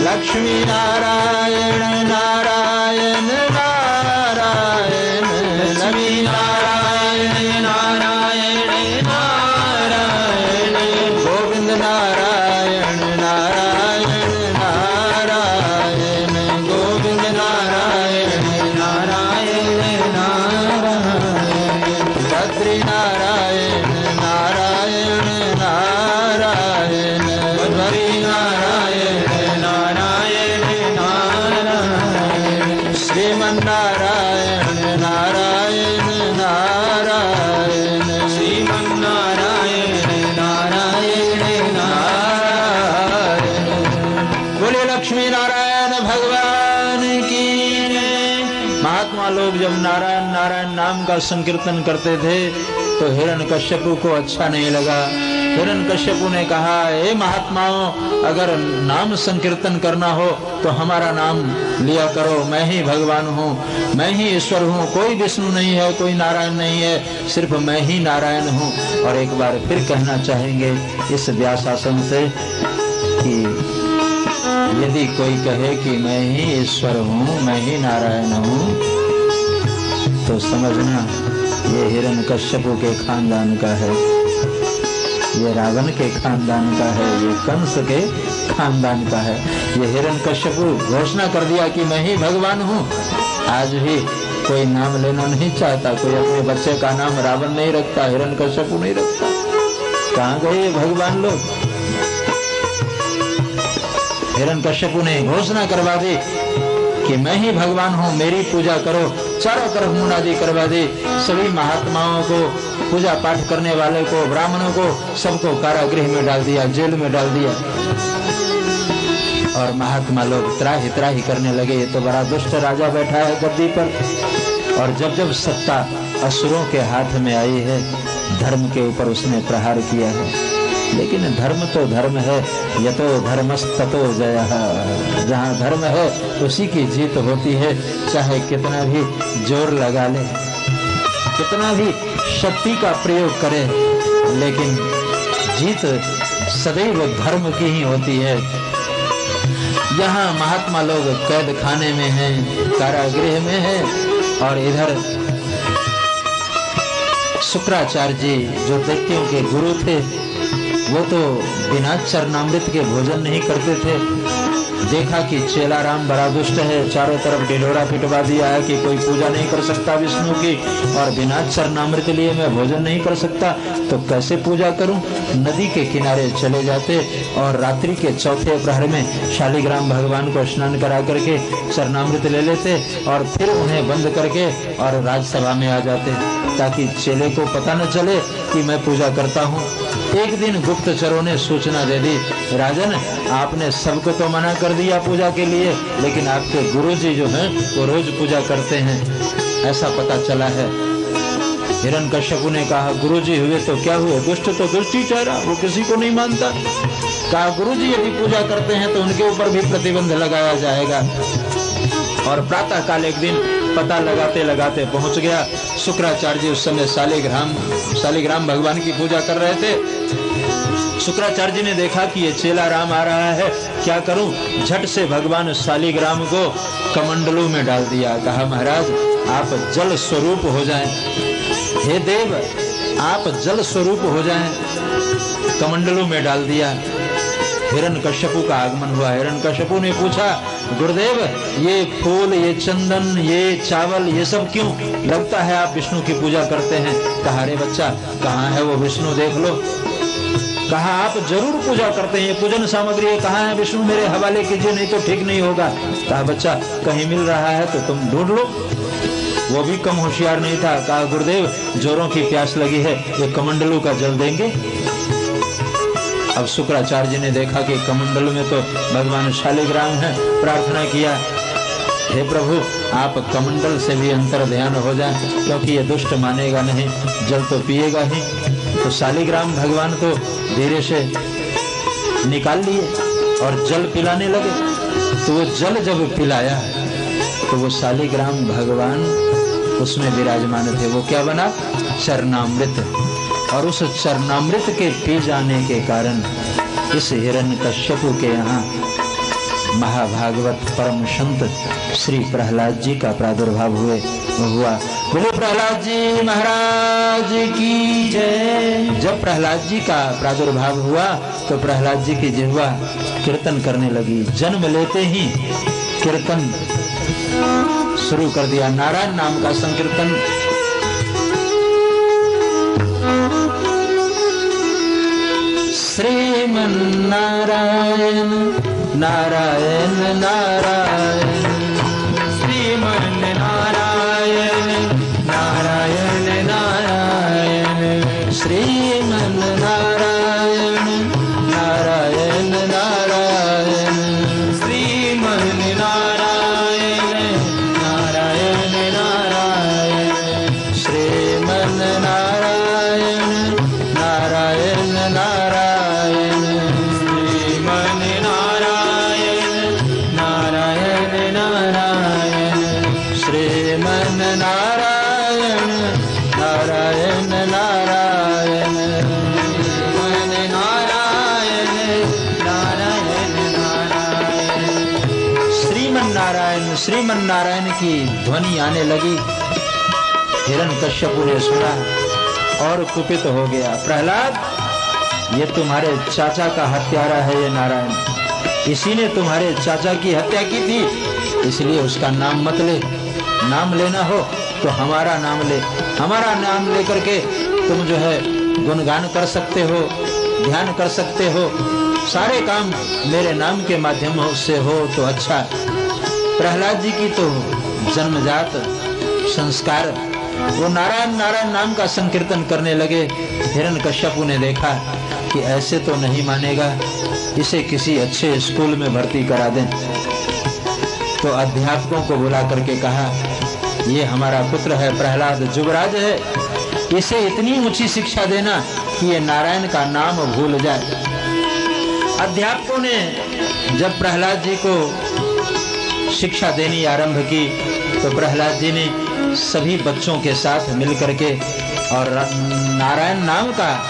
लक्ष्मी नारायण नारायण नारायण, लक्ष्मी नारायण नारायण नारायण, गोविंद नारायण नारायण नारायण, गोविंद नारायण नारायण नारायण, बद्री नारायण नारायण नारायण, बद्री नारायण नारायण नारायण, श्रीमन नारायण नारायण नारायण, श्रीमन नारायण नारायण नारायण। बोले लक्ष्मी नारायण भगवान की। महात्मा लोग जब नारायण नारायण नाम का संकीर्तन करते थे तो हिरण्यकश्यपु को अच्छा नहीं लगा। हिरण्यकश्यपु ने कहा, हे महात्माओं, अगर नाम संकीर्तन करना हो तो हमारा नाम लिया करो। मैं ही भगवान हूँ, मैं ही ईश्वर हूँ, कोई विष्णु नहीं है, कोई नारायण नहीं है, सिर्फ मैं ही नारायण हूँ। और एक बार फिर कहना चाहेंगे इस व्यासासन से कि यदि कोई कहे कि मैं ही ईश्वर हूँ, मैं ही नारायण हूँ, तो समझना ये हिरण्यकश्यपु के खानदान का है, ये रावण के खानदान का है, ये कंस के खानदान का है। ये हिरण्यकश्यपु घोषणा कर दिया कि मैं ही भगवान हूँ। आज भी कोई नाम लेना नहीं चाहता, कोई अपने बच्चे का नाम रावण नहीं रखता, हिरण्यकश्यपु नहीं रखता। कहाँ गए ये भगवान लोग? हिरण्यकश्यपु ने घोषणा करवा दी कि मैं ही भगवान हूँ, मेरी पूजा करो। चारों तरफ मुनादी करवा दी। सभी महात्माओं को, पूजा पाठ करने वाले को, ब्राह्मणों को, सबको कारागृह में डाल दिया, जेल में डाल दिया। और महात्मा लोग त्राही त्राही करने लगे, ये तो बड़ा दुष्ट राजा बैठा है गद्दी पर। और जब जब सत्ता असुरों के हाथ में आई है, धर्म के ऊपर उसने प्रहार किया है। लेकिन धर्म तो धर्म है, यतो धर्मस्ततो जयः। जहाँ धर्म है उसी की जीत होती है, चाहे कितना भी जोर लगा ले, कितना भी शक्ति का प्रयोग करे, लेकिन जीत सदैव धर्म की ही होती है। यहाँ महात्मा लोग कैद खाने में हैं, कारागृह में हैं, और इधर शुक्राचार्य जी जो दैत्यों के गुरु थे, वो तो बिना चरणामृत के भोजन नहीं करते थे। देखा कि चेला राम बड़ा दुष्ट है, चारों तरफ ढिढोरा पिटवा दिया है कि कोई पूजा नहीं कर सकता विष्णु की, और बिना चरणामृत लिए मैं भोजन नहीं कर सकता, तो कैसे पूजा करूं? नदी के किनारे चले जाते और रात्रि के चौथे प्रहर में शालिग्राम भगवान को स्नान करा करके चरणामृत ले लेते और फिर उन्हें बंद करके और राजसभा में आ जाते, ताकि चेले को पता न चले कि मैं पूजा करता हूँ। एक दिन गुप्तचरों ने सूचना दे दी, राजन आपने सबको तो मना कर दिया पूजा के लिए, लेकिन आपके गुरुजी जो हैं वो रोज पूजा करते हैं, ऐसा पता चला है। हिरण्यकश्यपु ने कहा, गुरुजी हुए तो क्या हुए, दुष्ट तो दुष्ट ही ठहरा, वो किसी को नहीं मानता। कहा, गुरुजी यदि पूजा करते हैं तो उनके ऊपर भी प्रतिबंध लगाया जाएगा। और प्रातः काल एक दिन पता लगाते लगाते पहुंच गया। शुक्राचार्य जी उस समय शालिग्राम भगवान की पूजा कर रहे थे। शुक्राचार्य जी ने देखा कि ये चेला राम आ रहा है, क्या करूं? झट से भगवान शालिग्राम को कमंडलू में डाल दिया। कहा, महाराज आप जल स्वरूप हो जाएं, हे देव आप जल स्वरूप हो जाएं। कमंडलू में डाल दिया। हिरण्यकश्यपु का आगमन हुआ। हिरण्यकश्यपु ने पूछा, गुरुदेव ये फूल, ये चंदन, ये चावल, ये सब क्यों? लगता है आप विष्णु की पूजा करते हैं। कहा, अरे बच्चा कहाँ है वो विष्णु, देख लो। कहा, आप जरूर पूजा करते हैं, ये पूजन सामग्री है, कहाँ है विष्णु, मेरे हवाले कीजिए, नहीं तो ठीक नहीं होगा। कहा, बच्चा कहीं मिल रहा है तो तुम ढूंढ लो। वो भी कम होशियार नहीं था। कहा, गुरुदेव जोरों की प्यास लगी है, ये कमंडलू का जल देंगे? अब शुक्राचार्य जी ने देखा कि कमंडल में तो भगवान शालिग्राम है, प्रार्थना किया, हे प्रभु आप कमंडल से भी अंतर ध्यान हो जाए, क्योंकि ये दुष्ट मानेगा नहीं, जल तो पिएगा ही। तो शालिग्राम भगवान तो धीरे से निकाल लिए और जल पिलाने लगे। तो वो जल जब पिलाया तो वो शालिग्राम भगवान उसमें विराजमान थे। वो क्या बना? चरणामृत। और उस चरणामृत के पी जाने के कारण इस हिरण्यकश्यपु के यहाँ महाभागवत परम संत श्री प्रहलाद जी का प्रादुर्भाव हुआ। बोले प्रहलाद जी महाराज की जय। जब प्रहलाद जी का प्रादुर्भाव हुआ तो प्रहलाद जी की जिह्वा कीर्तन करने लगी। जन्म लेते ही कीर्तन शुरू कर दिया, नारायण नाम का संकीर्तन। श्रीमन नारायण नारायण नारायण, श्रीमन नारायण नारायण नारायण, श्रीमन नारायण नारायण नारायण, श्रीमन नारायण नारायण नारायण, श्रीमन नारायण नारायण नारायण। श्रीमन नारायण की ध्वनि आने लगी। हिरण्यकश्यप ने सुना और कुपित हो गया। प्रहलाद, ये तुम्हारे चाचा का हत्यारा है, ये नारायण, इसी ने तुम्हारे चाचा की हत्या की थी, इसलिए उसका नाम मत ले। नाम लेना हो तो हमारा नाम ले। हमारा नाम लेकर के तुम जो है गुणगान कर सकते हो, ध्यान कर सकते हो, सारे काम मेरे नाम के माध्यम से हो तो अच्छा। प्रहलाद जी की तो जन्मजात संस्कार, वो नारायण नारायण नाम का संकीर्तन करने लगे। हिरण्यकश्यप ने देखा कि ऐसे तो नहीं मानेगा, इसे किसी अच्छे स्कूल में भर्ती करा दें। तो अध्यापकों को बुला करके कहा, ये हमारा पुत्र है प्रहलाद, युवराज है, इसे इतनी ऊंची शिक्षा देना कि ये नारायण का नाम भूल जाए। अध्यापकों ने जब प्रहलाद जी को शिक्षा देनी आरंभ की तो प्रहलाद जी ने सभी बच्चों के साथ मिलकर के और नारायण नाम का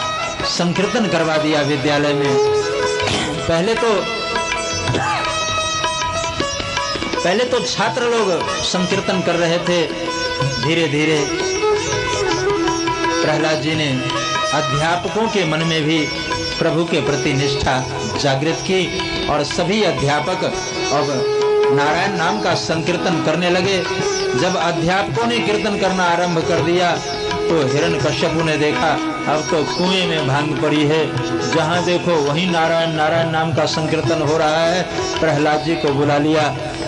संकीर्तन करवा दिया विद्यालय में। पहले तो छात्र लोग संकीर्तन कर रहे थे। धीरे धीरे प्रहलाद जी ने अध्यापकों के मन में भी प्रभु के प्रति निष्ठा जागृत की और सभी अध्यापक अब नारायण नाम का संकीर्तन करने लगे। जब अध्यापकों ने कीर्तन करना आरंभ कर दिया तो हिरण्यकश्यप ने देखा अब तो कुएं में भांग पड़ी है, जहां देखो वहीं नारायण नारायण नाम का संकीर्तन हो रहा है। प्रहलाद जी को बुला लिया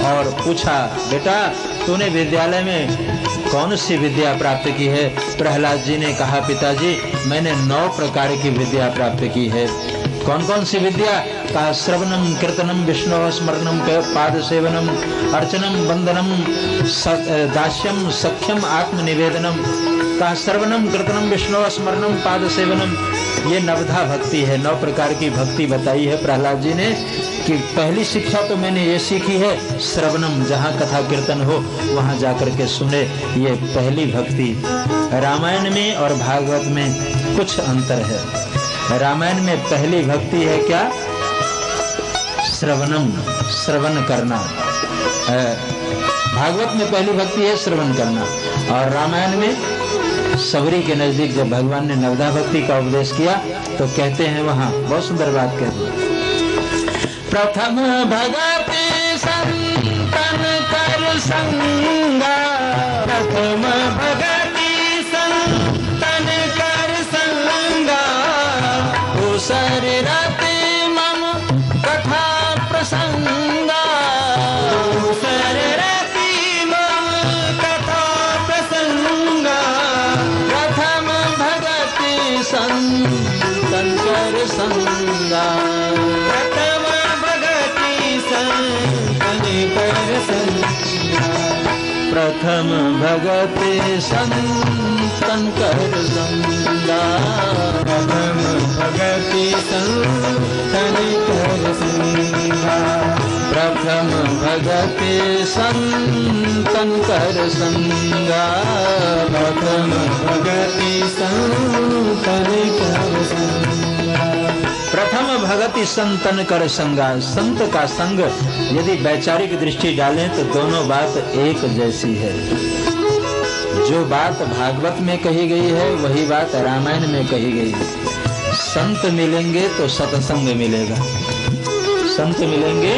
और पूछा, बेटा तूने विद्यालय में कौन सी विद्या प्राप्त की है? प्रहलाद जी ने कहा, पिताजी मैंने 9 प्रकार की विद्या प्राप्त की है। कौन कौन सी विद्या? कहा, श्रवणम कीर्तनम विष्णु स्मरणम पाद सेवनम अर्चनम वंदनम दास्यम सख्यम आत्मनिवेदनम। कहा, श्रवणम कीर्तनम विष्णु स्मरणम पाद सेवनम, ये नवधा भक्ति है। 9 प्रकार की भक्ति बताई है प्रहलाद जी ने कि पहली शिक्षा तो मैंने ये सीखी है श्रवणम, जहाँ कथा कीर्तन हो वहाँ जाकर के सुने, ये पहली भक्ति। रामायण में और भागवत में कुछ अंतर है। रामायण में पहली भक्ति है क्या? श्रवणम, श्रवण करना। भागवत में पहली भक्ति है श्रवण करना। और रामायण में सबरी के नजदीक जब भगवान ने नवधा भक्ति का उपदेश किया तो कहते हैं वहाँ, बहुत सुंदर बात कहते हैं, प्रथम भगति संतन कर संगा, प्रथम भगति संतन कर संगा, उसर रति मम कथा प्रसंगा, उसर रति मम कथा प्रसंगा, प्रथम भगति संतन कर संगा, प्रथम भगति संतन कर संगा, प्रथम भगति संतन कर संगा, प्रथम भगति संतन कर संगा, प्रथम भगति संतन कर संगा। प्रथम भगति संतन कर संगा। संत का संग यदि वैचारिक दृष्टि डालें तो दोनों बात एक जैसी है। जो बात भागवत में कही गई है वही बात रामायण में कही गई है। संत मिलेंगे तो सत्संग मिलेगा, संत मिलेंगे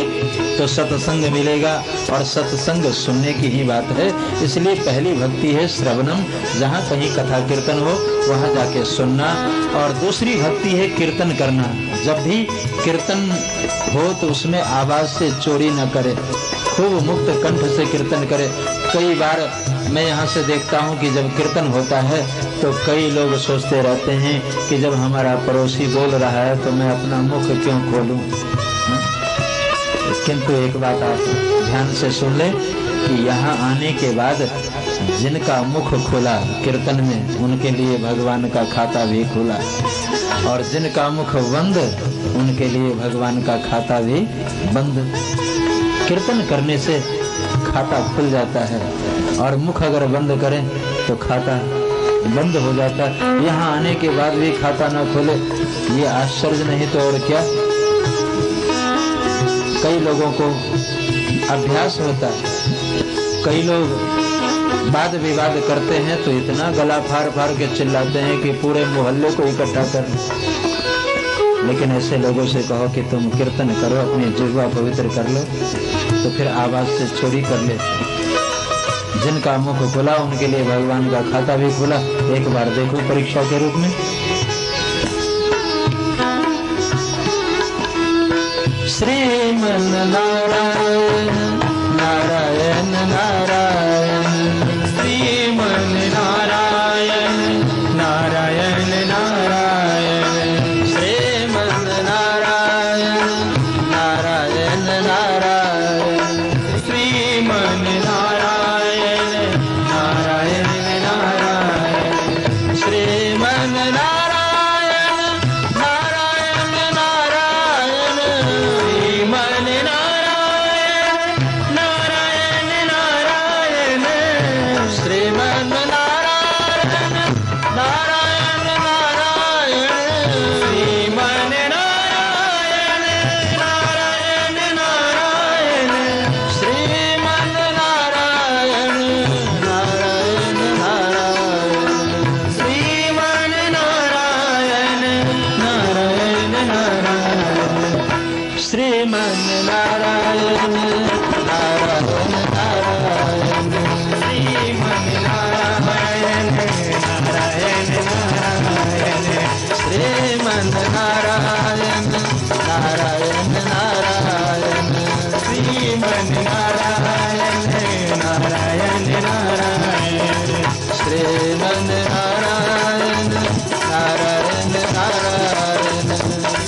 तो सत्संग मिलेगा और सत्संग सुनने की ही बात है। इसलिए पहली भक्ति है श्रवणम, जहाँ कहीं कथा कीर्तन हो वहाँ जाके सुनना। और दूसरी भक्ति है कीर्तन करना। जब भी कीर्तन हो तो उसमें आवाज से चोरी न करे, खूब मुक्त कंठ से कीर्तन करे। कई बार मैं यहाँ से देखता हूँ कि जब कीर्तन होता है तो कई लोग सोचते रहते हैं कि जब हमारा पड़ोसी बोल रहा है तो मैं अपना मुख क्यों खोलूं। किंतु एक बात आप ध्यान से सुन लें कि यहाँ आने के बाद जिनका मुख खुला कीर्तन में, उनके लिए भगवान का खाता भी खुला, और जिनका मुख बंद, उनके लिए भगवान का खाता भी बंद। कीर्तन करने से खाता खुल जाता है और मुख अगर बंद करें तो खाता बंद हो जाता है। यहाँ आने के बाद भी खाता न खुले, ये आश्चर्य नहीं तो और क्या। कई लोगों को अभ्यास होता है कई लोग वाद विवाद करते हैं तो इतना गला फाड़ फाड़ के चिल्लाते हैं कि पूरे मोहल्ले को इकट्ठा कर। लेकिन ऐसे लोगों से कहो कि तुम कीर्तन करो, अपनी जिह्वा पवित्र कर लो, तो फिर आवाज से चोरी कर लेते। जिनका मुख खुला उनके लिए भगवान का खाता भी खुला। एक बार देखो परीक्षा के रूप में। श्रीमन नारायण नारायण नारायण, श्रीमन नारायण नारायण नारायण, श्रीमन नारायण नारायण नारायण, श्रीमन नारायण नारायण नारायण, श्रीमन नारायण नारायण नारायण, श्रीमन नारायण नारायण नारायण, श्रीमन नारायण नारायण नारायण, श्रीमन नारायण नारायण नारायण, श्रीमन नारायण नारायण नारायण, श्रीमन नारायण नारायण नारायण, श्रीमन नारायण नारायण नारायण, श्रीमन नारायण नारायण नारायण, श्रीमन नारायण नारायण नारायण, श्रीमन नारायण नारायण नारायण, श्रीमन नारायण नारायण नारायण,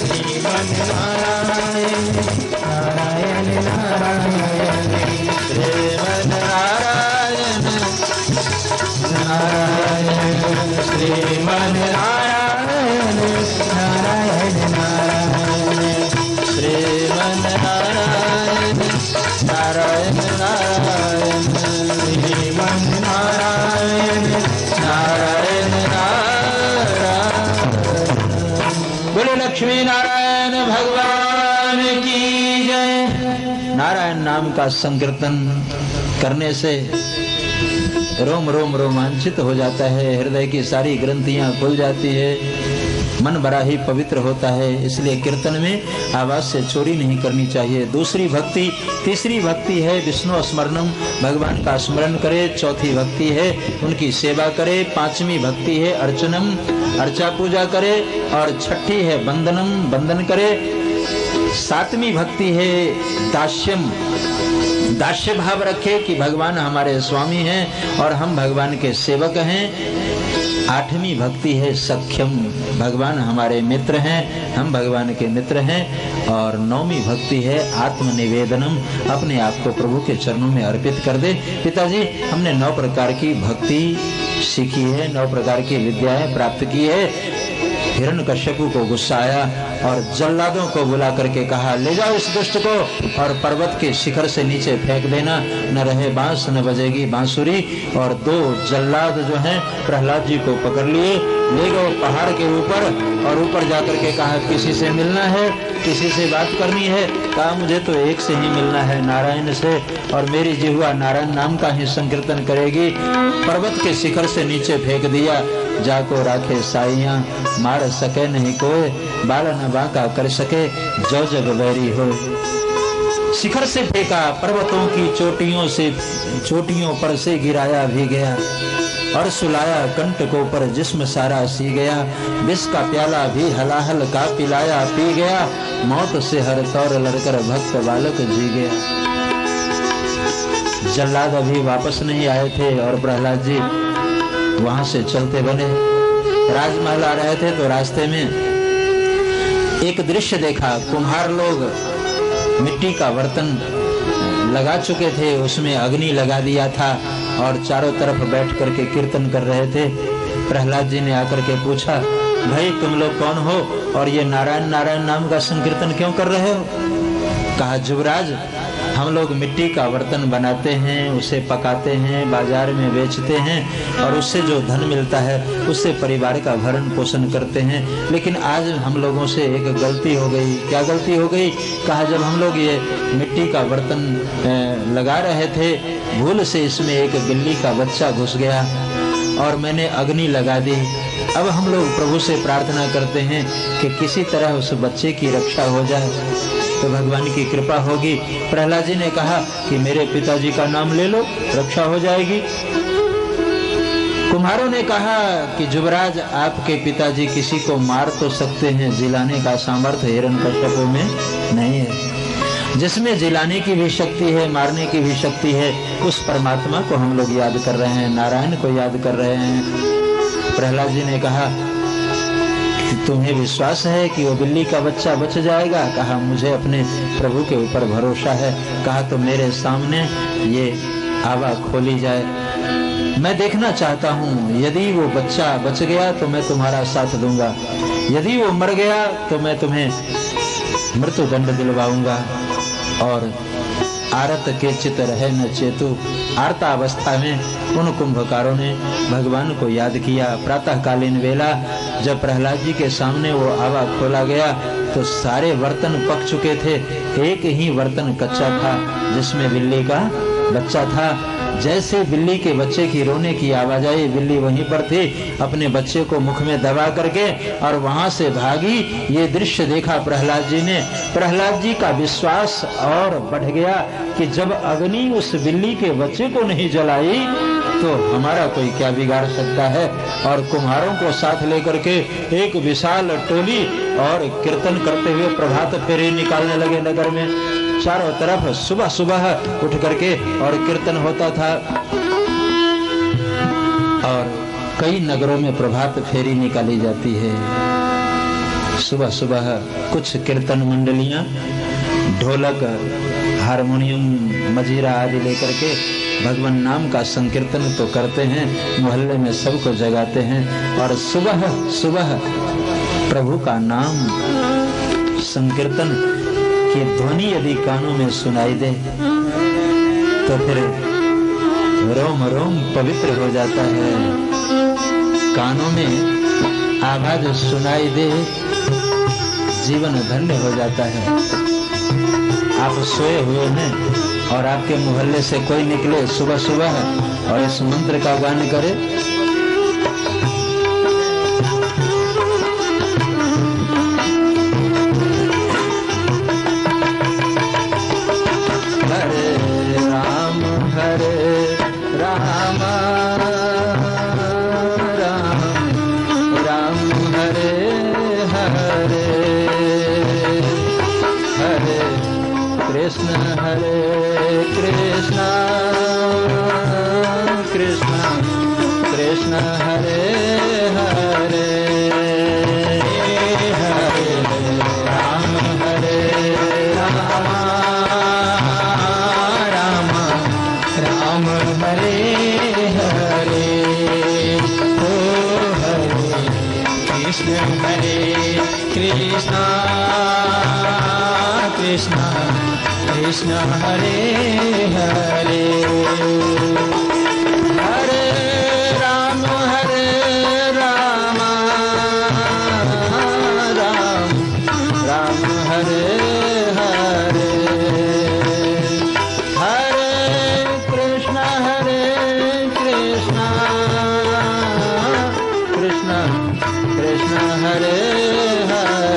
श्रीमन नारायण नारायण नारायण, श्रीमन नारायण नारायण, श्रीमन नारायण नारायण नारायण, श्रीमन नारायण नारायण नारायण, श्रीमन नारायण नारायण नारायण। बोले लक्ष्मी नारायण भगवान की जय। नारायण नाम का संकीर्तन करने से रोम रोम रोमांचित हो जाता है, हृदय की सारी ग्रंथियां खुल जाती है, मन बड़ा ही पवित्र होता है। इसलिए कीर्तन में आवाज से चोरी नहीं करनी चाहिए। दूसरी भक्ति, तीसरी भक्ति है विष्णु स्मरणम, भगवान का स्मरण करे। चौथी भक्ति है उनकी सेवा करे। पांचवी भक्ति है अर्चनम, अर्चा पूजा करे। और छठी है बंदनम, बंदन करे। सातवीं भक्ति है दास्यम, दास्य भाव रखे कि भगवान हमारे स्वामी हैं और हम भगवान के सेवक हैं। आठवीं भक्ति है सख्यम, भगवान हमारे मित्र हैं, हम भगवान के मित्र हैं। और नौवीं भक्ति है आत्मनिवेदनम, अपने आप को प्रभु के चरणों में अर्पित कर दे। पिताजी, हमने 9 प्रकार की भक्ति सीखी है, 9 प्रकार की विद्याएं प्राप्त की है। हिरण्यकश्यपु को गुस्सा आया और जल्लादों को बुला करके कहा, ले जाओ इस दुष्ट को और पर्वत के शिखर से नीचे फेंक देना, न रहे बांस न बजेगी बांसुरी। और 2 जल्लाद जो हैं प्रहलाद जी को पकड़ लिए, ले गए पहाड़ के ऊपर और ऊपर जाकर के कहा, किसी से मिलना है, किसी से बात करनी है? कहा, मुझे तो एक से ही मिलना है, नारायण से, और मेरी जिह्वा नारायण नाम का ही संकीर्तन करेगी। पर्वत के शिखर से नीचे फेंक दिया। जाको राखे साइयां, मार सके नहीं कोई, बाला न बांका कर सके, जो जग बैरी हो। शिखर से फेंका, पर्वतों की चोटियों पर से गिराया भी गया और सुलाया कंटकों पर जिस्म सारा सी गया। विष का प्याला भी हलाहल का पिलाया पी गया, मौत से हर तौर लड़कर भक्त बालक जी गया। जल्लाद अभी वापस नहीं आए थे और प्रहलाद जी वहां से चलते बने। राजमहल आ रहे थे तो रास्ते में एक दृश्य देखा। कुम्हार लोग मिट्टी का बर्तन लगा चुके थे, उसमें अग्नि लगा दिया था और चारों तरफ बैठ करके कीर्तन कर रहे थे। प्रहलाद जी ने आकर के पूछा, भाई तुम लोग कौन हो और ये नारायण नारायण नाम का संकीर्तन क्यों कर रहे हो? कहा, जुवराज, हम लोग मिट्टी का बर्तन बनाते हैं, उसे पकाते हैं, बाजार में बेचते हैं और उससे जो धन मिलता है उससे परिवार का भरण पोषण करते हैं। लेकिन आज हम लोगों से एक गलती हो गई। क्या गलती हो गई? कहा जब हम लोग ये मिट्टी का बर्तन लगा रहे थे, भूल से इसमें एक बिल्ली का बच्चा घुस गया और मैंने अग्नि लगा दी। अब हम लोग प्रभु से प्रार्थना करते हैं कि किसी तरह उस बच्चे की रक्षा हो जाए तो भगवान की कृपा होगी। प्रहलाद जी ने कहा कि मेरे पिताजी का नाम ले लो, रक्षा हो जाएगी। कुम्हारों ने कहा कि युवराज, आपके पिताजी किसी को मार तो सकते हैं, जिलाने का सामर्थ्य हिरण्यकश्यप में नहीं है। जिसमें जिलाने की भी शक्ति है, मारने की भी शक्ति है, उस परमात्मा को हम लोग याद कर रहे हैं, नारायण को याद कर रहे हैं। प्रहलाद जी ने कहा तुम्हें विश्वास है कि वो बिल्ली का बच्चा बच जाएगा? कहा मुझे अपने प्रभु के ऊपर भरोसा है। कहा तो मेरे सामने ये आवा खोली जाए, मैं देखना चाहता हूँ। यदि वो बच्चा बच गया तो मैं तुम्हारा साथ दूंगा, यदि वो मर गया तो मैं तुम्हें मृत्यु दंड दिलवाऊंगा। और आरत के चित रहे न चेतु, आरता अवस्था में उन कुंभकारों ने भगवान को याद किया। प्रातःकालीन वेला जब प्रहलाद जी के सामने वो आवा खोला गया तो सारे बर्तन पक चुके थे, एक ही बर्तन कच्चा था जिसमें बिल्ली का बच्चा था। जैसे बिल्ली के बच्चे की रोने की आवाज आई, बिल्ली वहीं पर थी, अपने बच्चे को मुख में दबा करके और वहां से भागी। ये दृश्य देखा प्रहलाद जी ने। प्रहलाद जी का विश्वास और बढ़ गया कि जब अग्नि उस बिल्ली के बच्चे को नहीं जलाई तो हमारा कोई क्या बिगाड़ सकता है। और कुम्हारों को साथ लेकर के एक विशाल टोली और कीर्तन करते हुए प्रभात फेरी निकालने लगे नगर में। चारों तरफ सुबह सुबह उठ करके और कीर्तन होता था और कई नगरों में प्रभात फेरी निकाली जाती है। सुबह सुबह कुछ कीर्तन मंडलियां ढोलक, हारमोनियम, मजीरा आदि लेकर के भगवान नाम का संकीर्तन तो करते हैं, मोहल्ले में सबको जगाते हैं और सुबह सुबह प्रभु का नाम संकीर्तन की ध्वनि यदि कानों में सुनाई दे तो फिर रोम रोम पवित्र हो जाता है। कानों में आवाज सुनाई दे, जीवन धन्य हो जाता है। आप सोए हुए हैं और आपके मोहल्ले से कोई निकले सुबह सुबह और इस मंत्र का गान करे, कृष्ण हरे कृष्ण कृष्ण कृष्ण हरे हरे हरे राम राम राम हरे हरे ओ हरे कृष्ण कृष्ण कृष्ण हरे हरे हरे राम राम राम हरे हरे हरे कृष्ण कृष्ण कृष्ण हरे हरे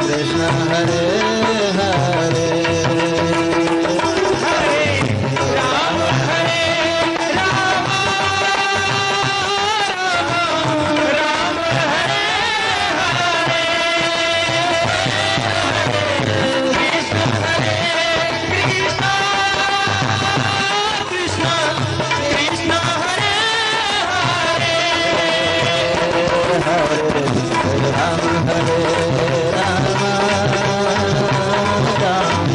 कृष्ण हरे हरे हरे राम राम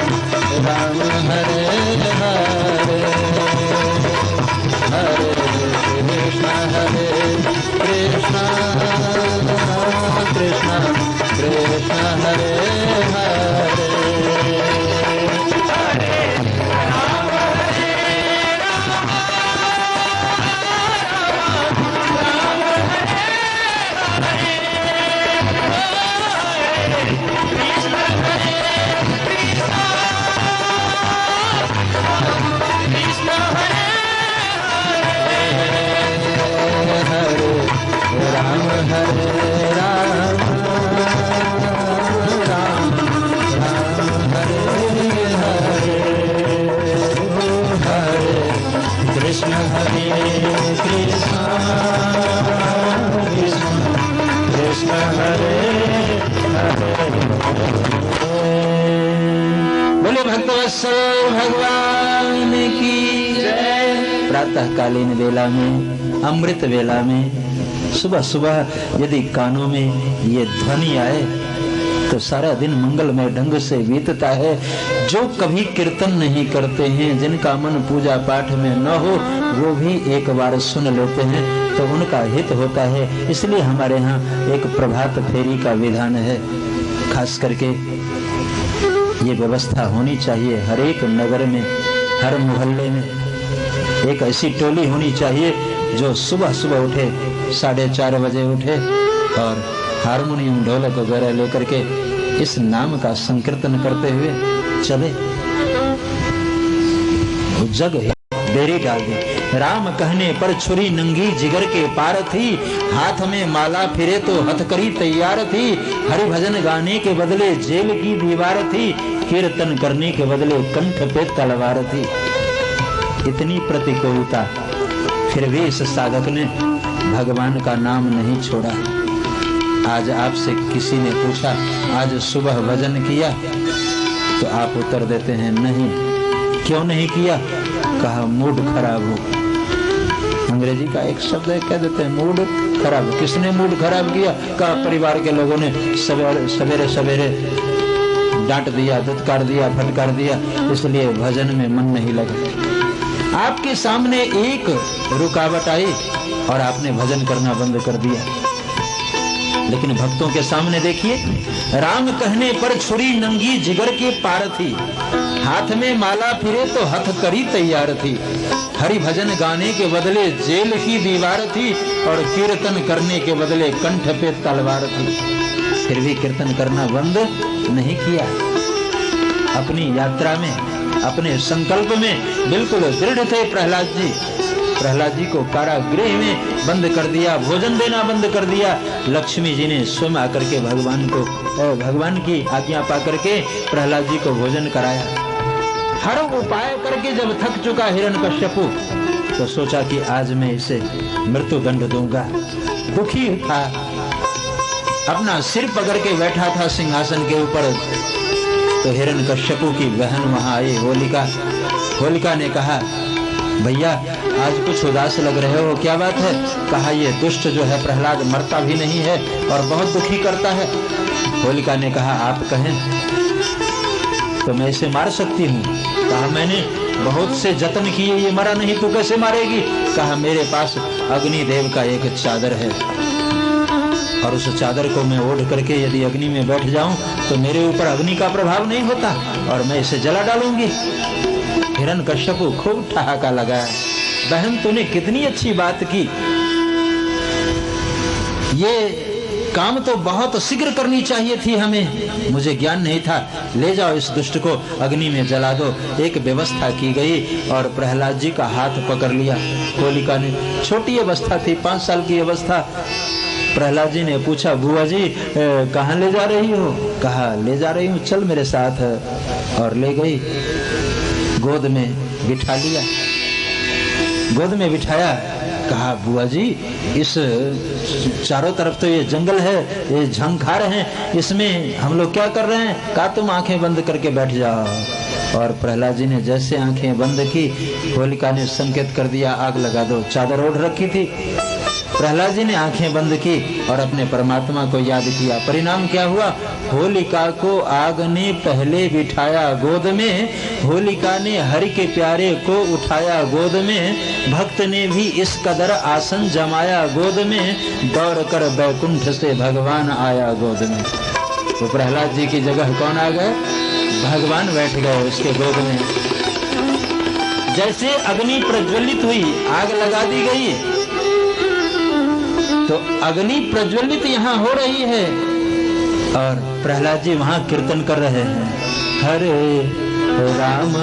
राम हरे हरे हरे कृष्ण कृष्ण कृष्ण हरे हरे राम हरे राम राम राम हरे हरे हरे कृष्ण कृष्ण कृष्ण हरे हरे। बोले भक्तवत्सल भगवान की जय। प्रातःकालीन वेला में, अमृत वेला में, सुबह सुबह यदि कानों में ये ध्वनि आए तो सारा दिन मंगलमय ढंग से बीतता है। जो कभी कीर्तन नहीं करते हैं, जिनका मन पूजा पाठ में न हो, वो भी एक बार सुन लेते हैं तो उनका हित होता है। इसलिए हमारे यहाँ एक प्रभात फेरी का विधान है। खास करके ये व्यवस्था होनी चाहिए हर एक नगर में, हर मोहल्ले में एक ऐसी टोली होनी चाहिए जो सुबह सुबह उठे, 4:30 बजे उठे और हारमोनियम ढोलक वगैरह लेकर के इस नाम का संकीर्तन करते हुए चले। जग देरी डाल दी। राम कहने पर छुरी नंगी जिगर के पार थी, हाथ में माला फिरे तो हथकड़ी तैयार थी। हरि भजन गाने के बदले जेल की दीवार थी, कीर्तन करने के बदले कंठ पे तलवार थी। इतनी प्रतिकूलता, फिर भी इस साधक ने भगवान का नाम नहीं छोड़ा। आज आपसे किसी ने पूछा आज सुबह भजन किया, तो आप उत्तर देते हैं नहीं। क्यों नहीं किया? कहा मूड खराब हो। अंग्रेजी का एक शब्द है, कह देते हैं मूड खराब। किसने मूड खराब किया? कहा परिवार के लोगों ने सवेरे सवेरे डांट दिया, धुतकार दिया, फटकार दिया, इसलिए भजन में मन नहीं लगा। आपके सामने एक रुकावट आई और आपने भजन करना बंद कर दिया। लेकिन भक्तों के सामने देखिए, राम कहने पर छुरी नंगी जिगर के पार थी, हाथ में माला फिरे तो हथकड़ी तैयार थी। हरि भजन गाने के बदले जेल की दीवार थी और कीर्तन करने के बदले कंठ पे तलवार थी। फिर भी कीर्तन करना बंद नहीं किया। अपनी यात्रा में, अपने संकल्प में बिल्कुल दृढ़ थे प्रहलाद जी। प्रहलाद जी को कारागृह में बंद कर दिया, भोजन देना बंद कर दिया। लक्ष्मी जी ने स्वयं आकर के भगवान की आज्ञा पा करके प्रहलाद जी को भोजन कराया। हर उपाय करके जब थक चुका हिरण्यकश्यपु, तो सोचा कि आज मैं इसे मृत्यु दंड दूंगा। दुखी था, अपना सिर पकड़ के बैठा था सिंहासन के ऊपर। तो हिरण्यकश्यपु की बहन वहां आई, होलिका। होलिका ने कहा भैया आज कुछ उदास लग रहे हो, क्या बात है? कहा ये दुष्ट जो है प्रहलाद मरता भी नहीं है और बहुत दुखी करता है। होलिका ने कहा आप कहें तो मैं इसे मार सकती हूँ। कहा मैंने बहुत से जतन किए, ये मरा नहीं, तू कैसे मारेगी? कहा मेरे पास अग्निदेव का एक चादर है और उस चादर को मैं ओढ़ करके यदि अग्नि में बैठ जाऊं तो मेरे ऊपर अग्नि का प्रभाव नहीं होता और मैं इसे जला डालूंगी। हिरण्यकश्यपु खूब ठहाका लगाया, बहन तूने कितनी अच्छी बात की, ये काम तो बहुत शीघ्र करनी चाहिए थी हमें, मुझे ज्ञान नहीं था। ले जाओ इस दुष्ट को अग्नि में जला दो। एक व्यवस्था की गई और प्रहलाद जी का हाथ पकड़ लिया। होलिका ने, छोटी अवस्था थी, 5 साल की अवस्था। प्रहलाद जी ने पूछा बुआ जी कहाँ ले जा रही हो? कहा ले जा रही हूँ, चल मेरे साथ। और ले गई, गोद में बिठा लिया, गोद में बिठाया। कहा बुआ जी इस चारों तरफ तो ये जंगल है, ये झंखार हैं, इसमें हम लोग क्या कर रहे हैं? कहा तुम आंखें बंद करके बैठ जाओ। और प्रहलाद जी ने जैसे आंखें बंद की, होलिका ने संकेत कर दिया आग लगा दो। चादर ओढ़ रखी थी, प्रहलाद जी ने आंखें बंद की और अपने परमात्मा को याद किया। परिणाम क्या हुआ? होलिका को आग ने पहले बिठाया गोद में, होलिका ने हरि के प्यारे को उठाया गोद में, भक्त ने भी इस कदर आसन जमाया गोद में, दौड़ कर बैकुंठ से भगवान आया गोद में। तो प्रहलाद जी की जगह कौन आ गए? भगवान बैठ गए उसके गोद में। जैसे अग्नि प्रज्वलित हुई, आग लगा दी गई, तो अग्नि प्रज्वलित यहाँ हो रही है और प्रहलाद जी वहां कीर्तन कर रहे हैं, हरे राम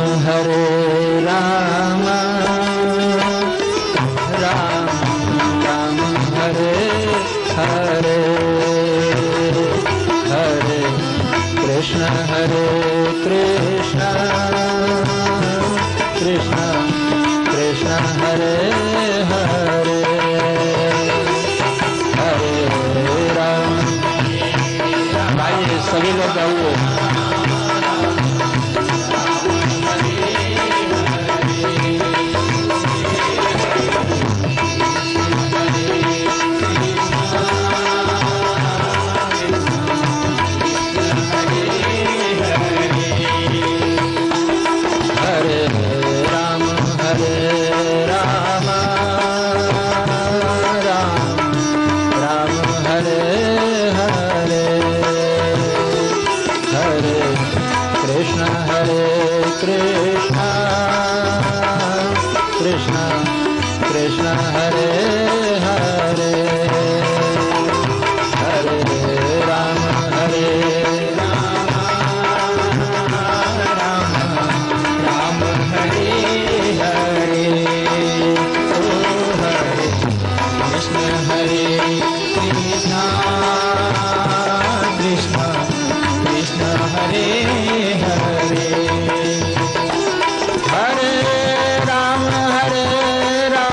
राम राम हरे हरे, हरे कृष्ण कृष्ण कृष्ण कृष्ण हरे हरे, सभी लोग गाइए। हरे राम राम राम हरे हरे, कृष्ण कृष्ण कृष्ण हरे हरे, हरे राम राम राम हरे हरे, ओ हरे कृष्ण कृष्ण कृष्ण कृष्ण हरे हरे, हरे राम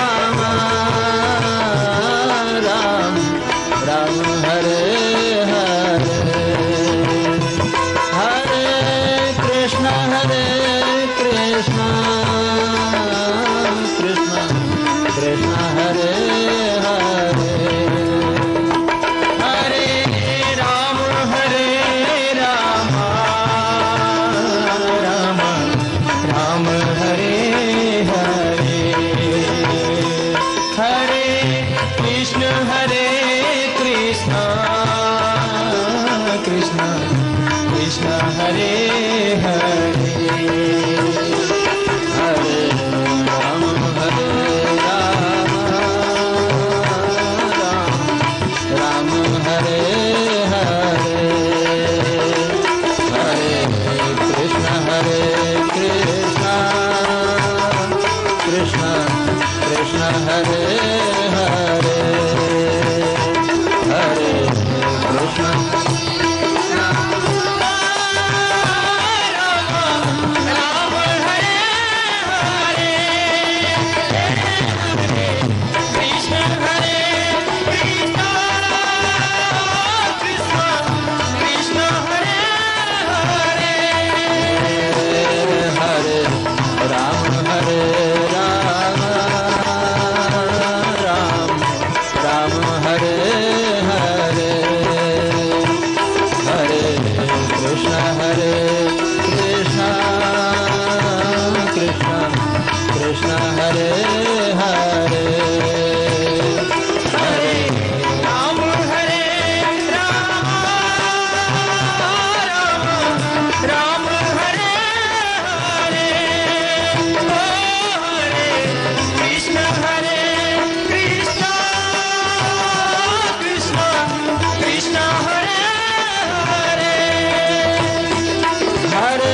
राम राम हरे हरे, हरे कृष्ण कृष्ण कृष्ण हरे हरे, हरे राम राम हरे हरे, हरे कृष्ण कृष्ण कृष्ण हरे हरे, हरे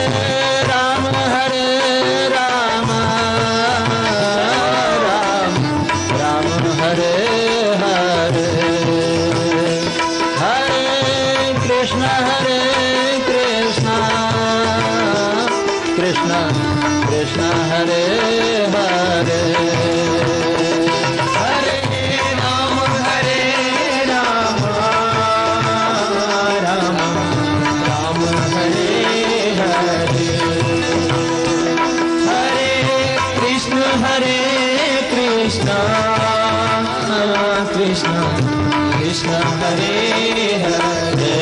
राम राम हरे हरे, हरे कृष्ण कृष्ण कृष्ण हरे हरे, हरे कृष्ण हरे हरे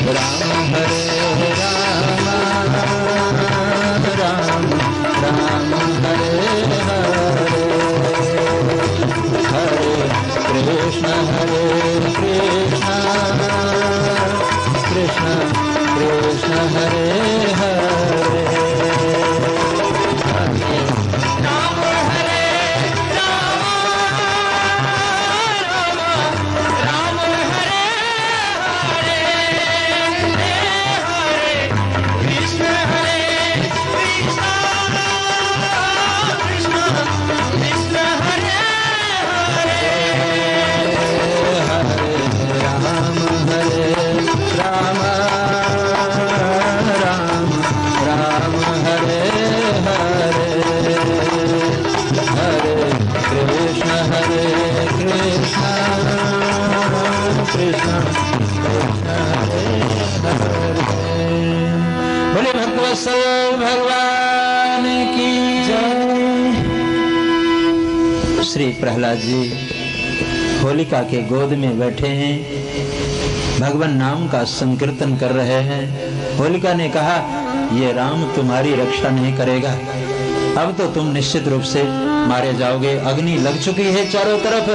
राम हरे राम राम राम हरे हरे हरे कृष्ण कृष्ण कृष्ण हरे हरे बोले भक्तवत्सल भगवान की जय। श्री प्रहलाद जी होलिका के गोद में बैठे हैं, भगवान नाम का संकीर्तन कर रहे हैं। होलिका ने कहा, ये राम तुम्हारी रक्षा नहीं करेगा, अब तो तुम निश्चित रूप से मारे जाओगे। अग्नि लग चुकी है चारों तरफ,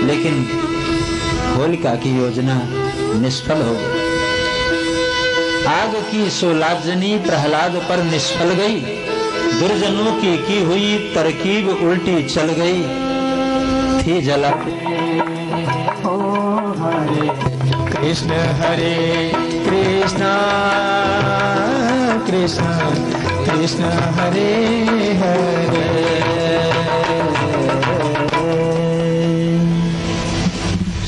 लेकिन होलिका की योजना निष्फल हो गई। आग की सोलाजनी प्रहलाद पर निष्फल गई, दुर्जनों की हुई तरकीब उल्टी चल गई। थी जला हरे कृष्ण कृष्ण कृष्ण हरे हरे।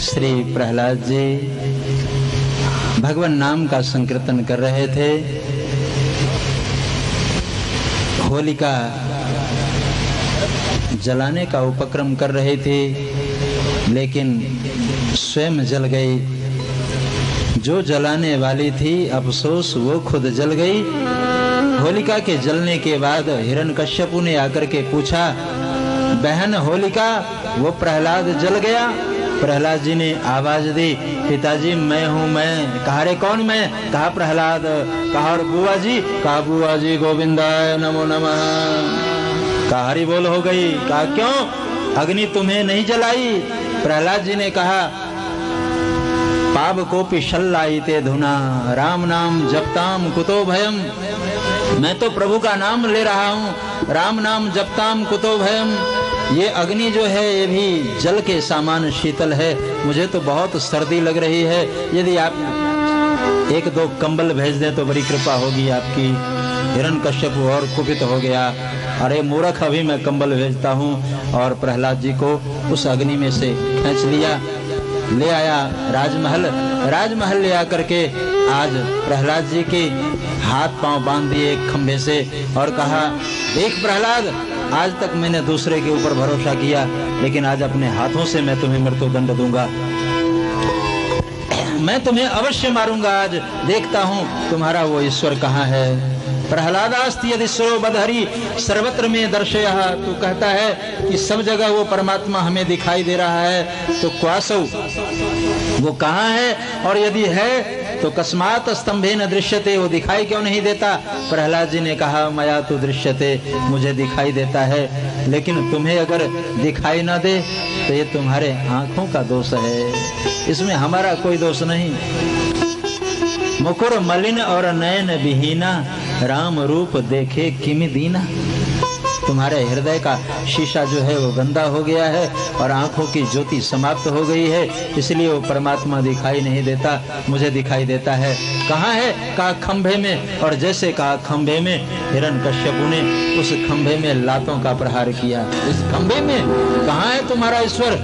श्री प्रहलाद जी भगवान नाम का संकीर्तन कर रहे थे। होलिका जलाने का उपक्रम कर रहे थे, लेकिन स्वयं जल गई। जो जलाने वाली थी, अफसोस वो खुद जल गई। होलिका के जलने के बाद हिरण्यकश्यपु ने आकर के पूछा, बहन होलिका, वो प्रहलाद जल गया? प्रहलाद जी ने आवाज दी, पिताजी मैं हूँ मैं। कहा रे कौन मैं? कहा प्रहलाद। कहा और बुआ जी? कहा बुआ जी गोविंदाय नमो नमः। कहा हरि बोल हो गई। कहा क्यों, अग्नि तुम्हें नहीं जलाई? प्रहलाद जी ने कहा, पाप कोपि शल्लायिते धुना राम नाम जपताम कुतो भयम। मैं तो प्रभु का नाम ले रहा हूँ, राम नाम जपताम कुतो भयम। ये अग्नि जो है ये भी जल के समान शीतल है, मुझे तो बहुत सर्दी लग रही है। यदि आप एक दो कंबल भेज दें तो बड़ी कृपा होगी आपकी। हिरण्यकश्यप और कुपित हो गया, अरे मूर्ख, अभी मैं कंबल भेजता हूँ। और प्रहलाद जी को उस अग्नि में से खींच लिया, ले आया राजमहल ले आकर के आज प्रहलाद जी के हाथ पांव बांध दिए एक खंभे से और कहा, देख प्रहलाद, आज तक मैंने दूसरे के ऊपर भरोसा किया, लेकिन आज अपने हाथों से मैं तुम्हें मृत्युदंड दूंगा। मैं तुम्हें अवश्य मारूंगा। आज देखता हूँ तुम्हारा वो ईश्वर कहाँ है। प्रहलादास्ति यदि सरो बदहरी सर्वत्र में दर्शयः। तू कहता है कि सब जगह वो परमात्मा हमें दिखाई दे रहा है, तो क्वासौ, वो कहाँ है? और यदि है तो कस्मात स्तंभे न दृश्यते, वो दिखाई क्यों नहीं देता? प्रहलाद जी ने कहा, मया तो दृश्यते, मुझे दिखाई देता है, लेकिन तुम्हें अगर दिखाई न दे तो ये तुम्हारे आंखों का दोष है, इसमें हमारा कोई दोष नहीं। मुकुर मलिन और नयन विहीना, राम रूप देखे किमि दीना। तुम्हारे हृदय का शीशा जो है वो गंदा हो गया है और आंखों की ज्योति समाप्त हो गई है, इसलिए वो परमात्मा दिखाई नहीं देता, मुझे दिखाई देता है। कहाँ है? कहा खंभे में। और जैसे कहा खंभे में, हिरण्यकश्यपु ने उस खंभे में लातों का प्रहार किया। इस खंभे में कहाँ है तुम्हारा ईश्वर?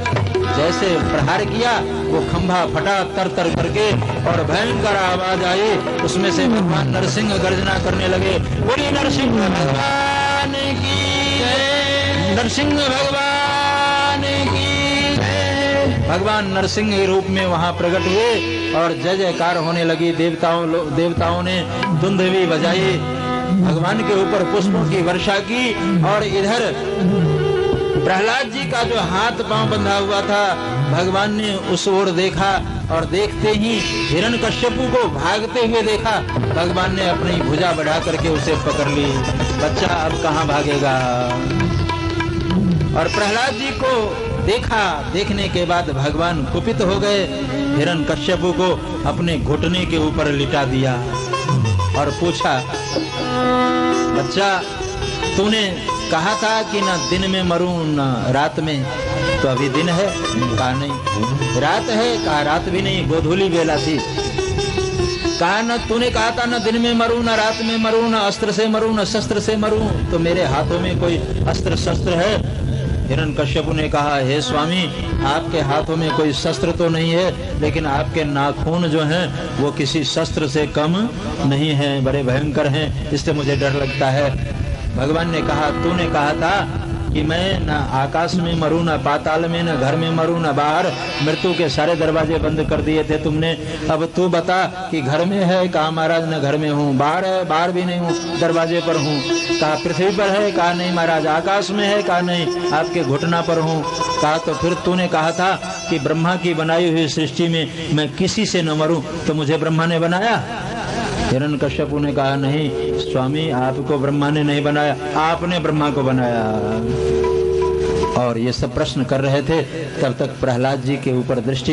जैसे प्रहार किया वो खंभा फटा तर तर करके और भयंकर आवाज आई, उसमें से भगवान नरसिंह गर्जना करने लगे, बोलिए नरसिंह भगवान की जय, नरसिंह भगवान की जय। भगवान नरसिंह के रूप में वहां प्रकट हुए और जय जयकार होने लगी। देवताओं ने धुंधवी बजाई, भगवान के ऊपर पुष्पों की वर्षा की और इधर प्रहलाद जी का जो हाथ पांव बंधा हुआ था, भगवान ने उस ओर देखा और देखते ही हिरण्यकश्यपु को भागते हुए देखा। भगवान ने अपनी भुजा बढ़ा करके उसे पकड़ ली। बच्चा अब कहाँ भागेगा। और प्रहलाद जी को देखा, देखने के बाद भगवान कुपित हो गए, हिरण्यकश्यपु को अपने घुटने के ऊपर लिटा दिया और पूछा, बच्चा तूने कहा था कि ना दिन में मरूं ना रात में, तो अभी दिन है? कहा नहीं। रात है? कहा रात भी नहीं, गोधूली बेला थी। कहा न तूने कहा था ना दिन में मरूं ना रात में मरूं, ना अस्त्र से मरूं ना शस्त्र से मरूं, तो मेरे हाथों में कोई अस्त्र शस्त्र है? हिरण्यकश्यपु ने कहा, हे स्वामी, आपके हाथों में कोई शस्त्र तो नहीं है, लेकिन आपके नाखून जो हैं वो किसी शस्त्र से कम नहीं है, बड़े भयंकर हैं, इससे मुझे डर लगता है। भगवान ने कहा, तूने कहा था कि मैं ना आकाश में मरूं ना पाताल में, ना घर में मरूं ना बाहर, मृत्यु के सारे दरवाजे बंद कर दिए थे तुमने। अब तू बता कि घर में है? कहा महाराज न घर में हूँ। बाहर है? बाहर भी नहीं हूँ, दरवाजे पर हूँ। कहा पृथ्वी पर है? कहा नहीं महाराज। आकाश में है? कहा नहीं, आपके घुटना पर हूँ। कहा तो फिर तूने कहा था कि ब्रह्मा की बनाई हुई सृष्टि में मैं किसी से न मरूं, तो मुझे ब्रह्मा ने बनाया? हिरण्यकश्यपु ने कहा, नहीं स्वामी, आपको ब्रह्मा ने नहीं बनाया, आपने ब्रह्मा को बनाया। और ये सब प्रश्न कर रहे थे, तब तक प्रहलाद जी के ऊपर दृष्टि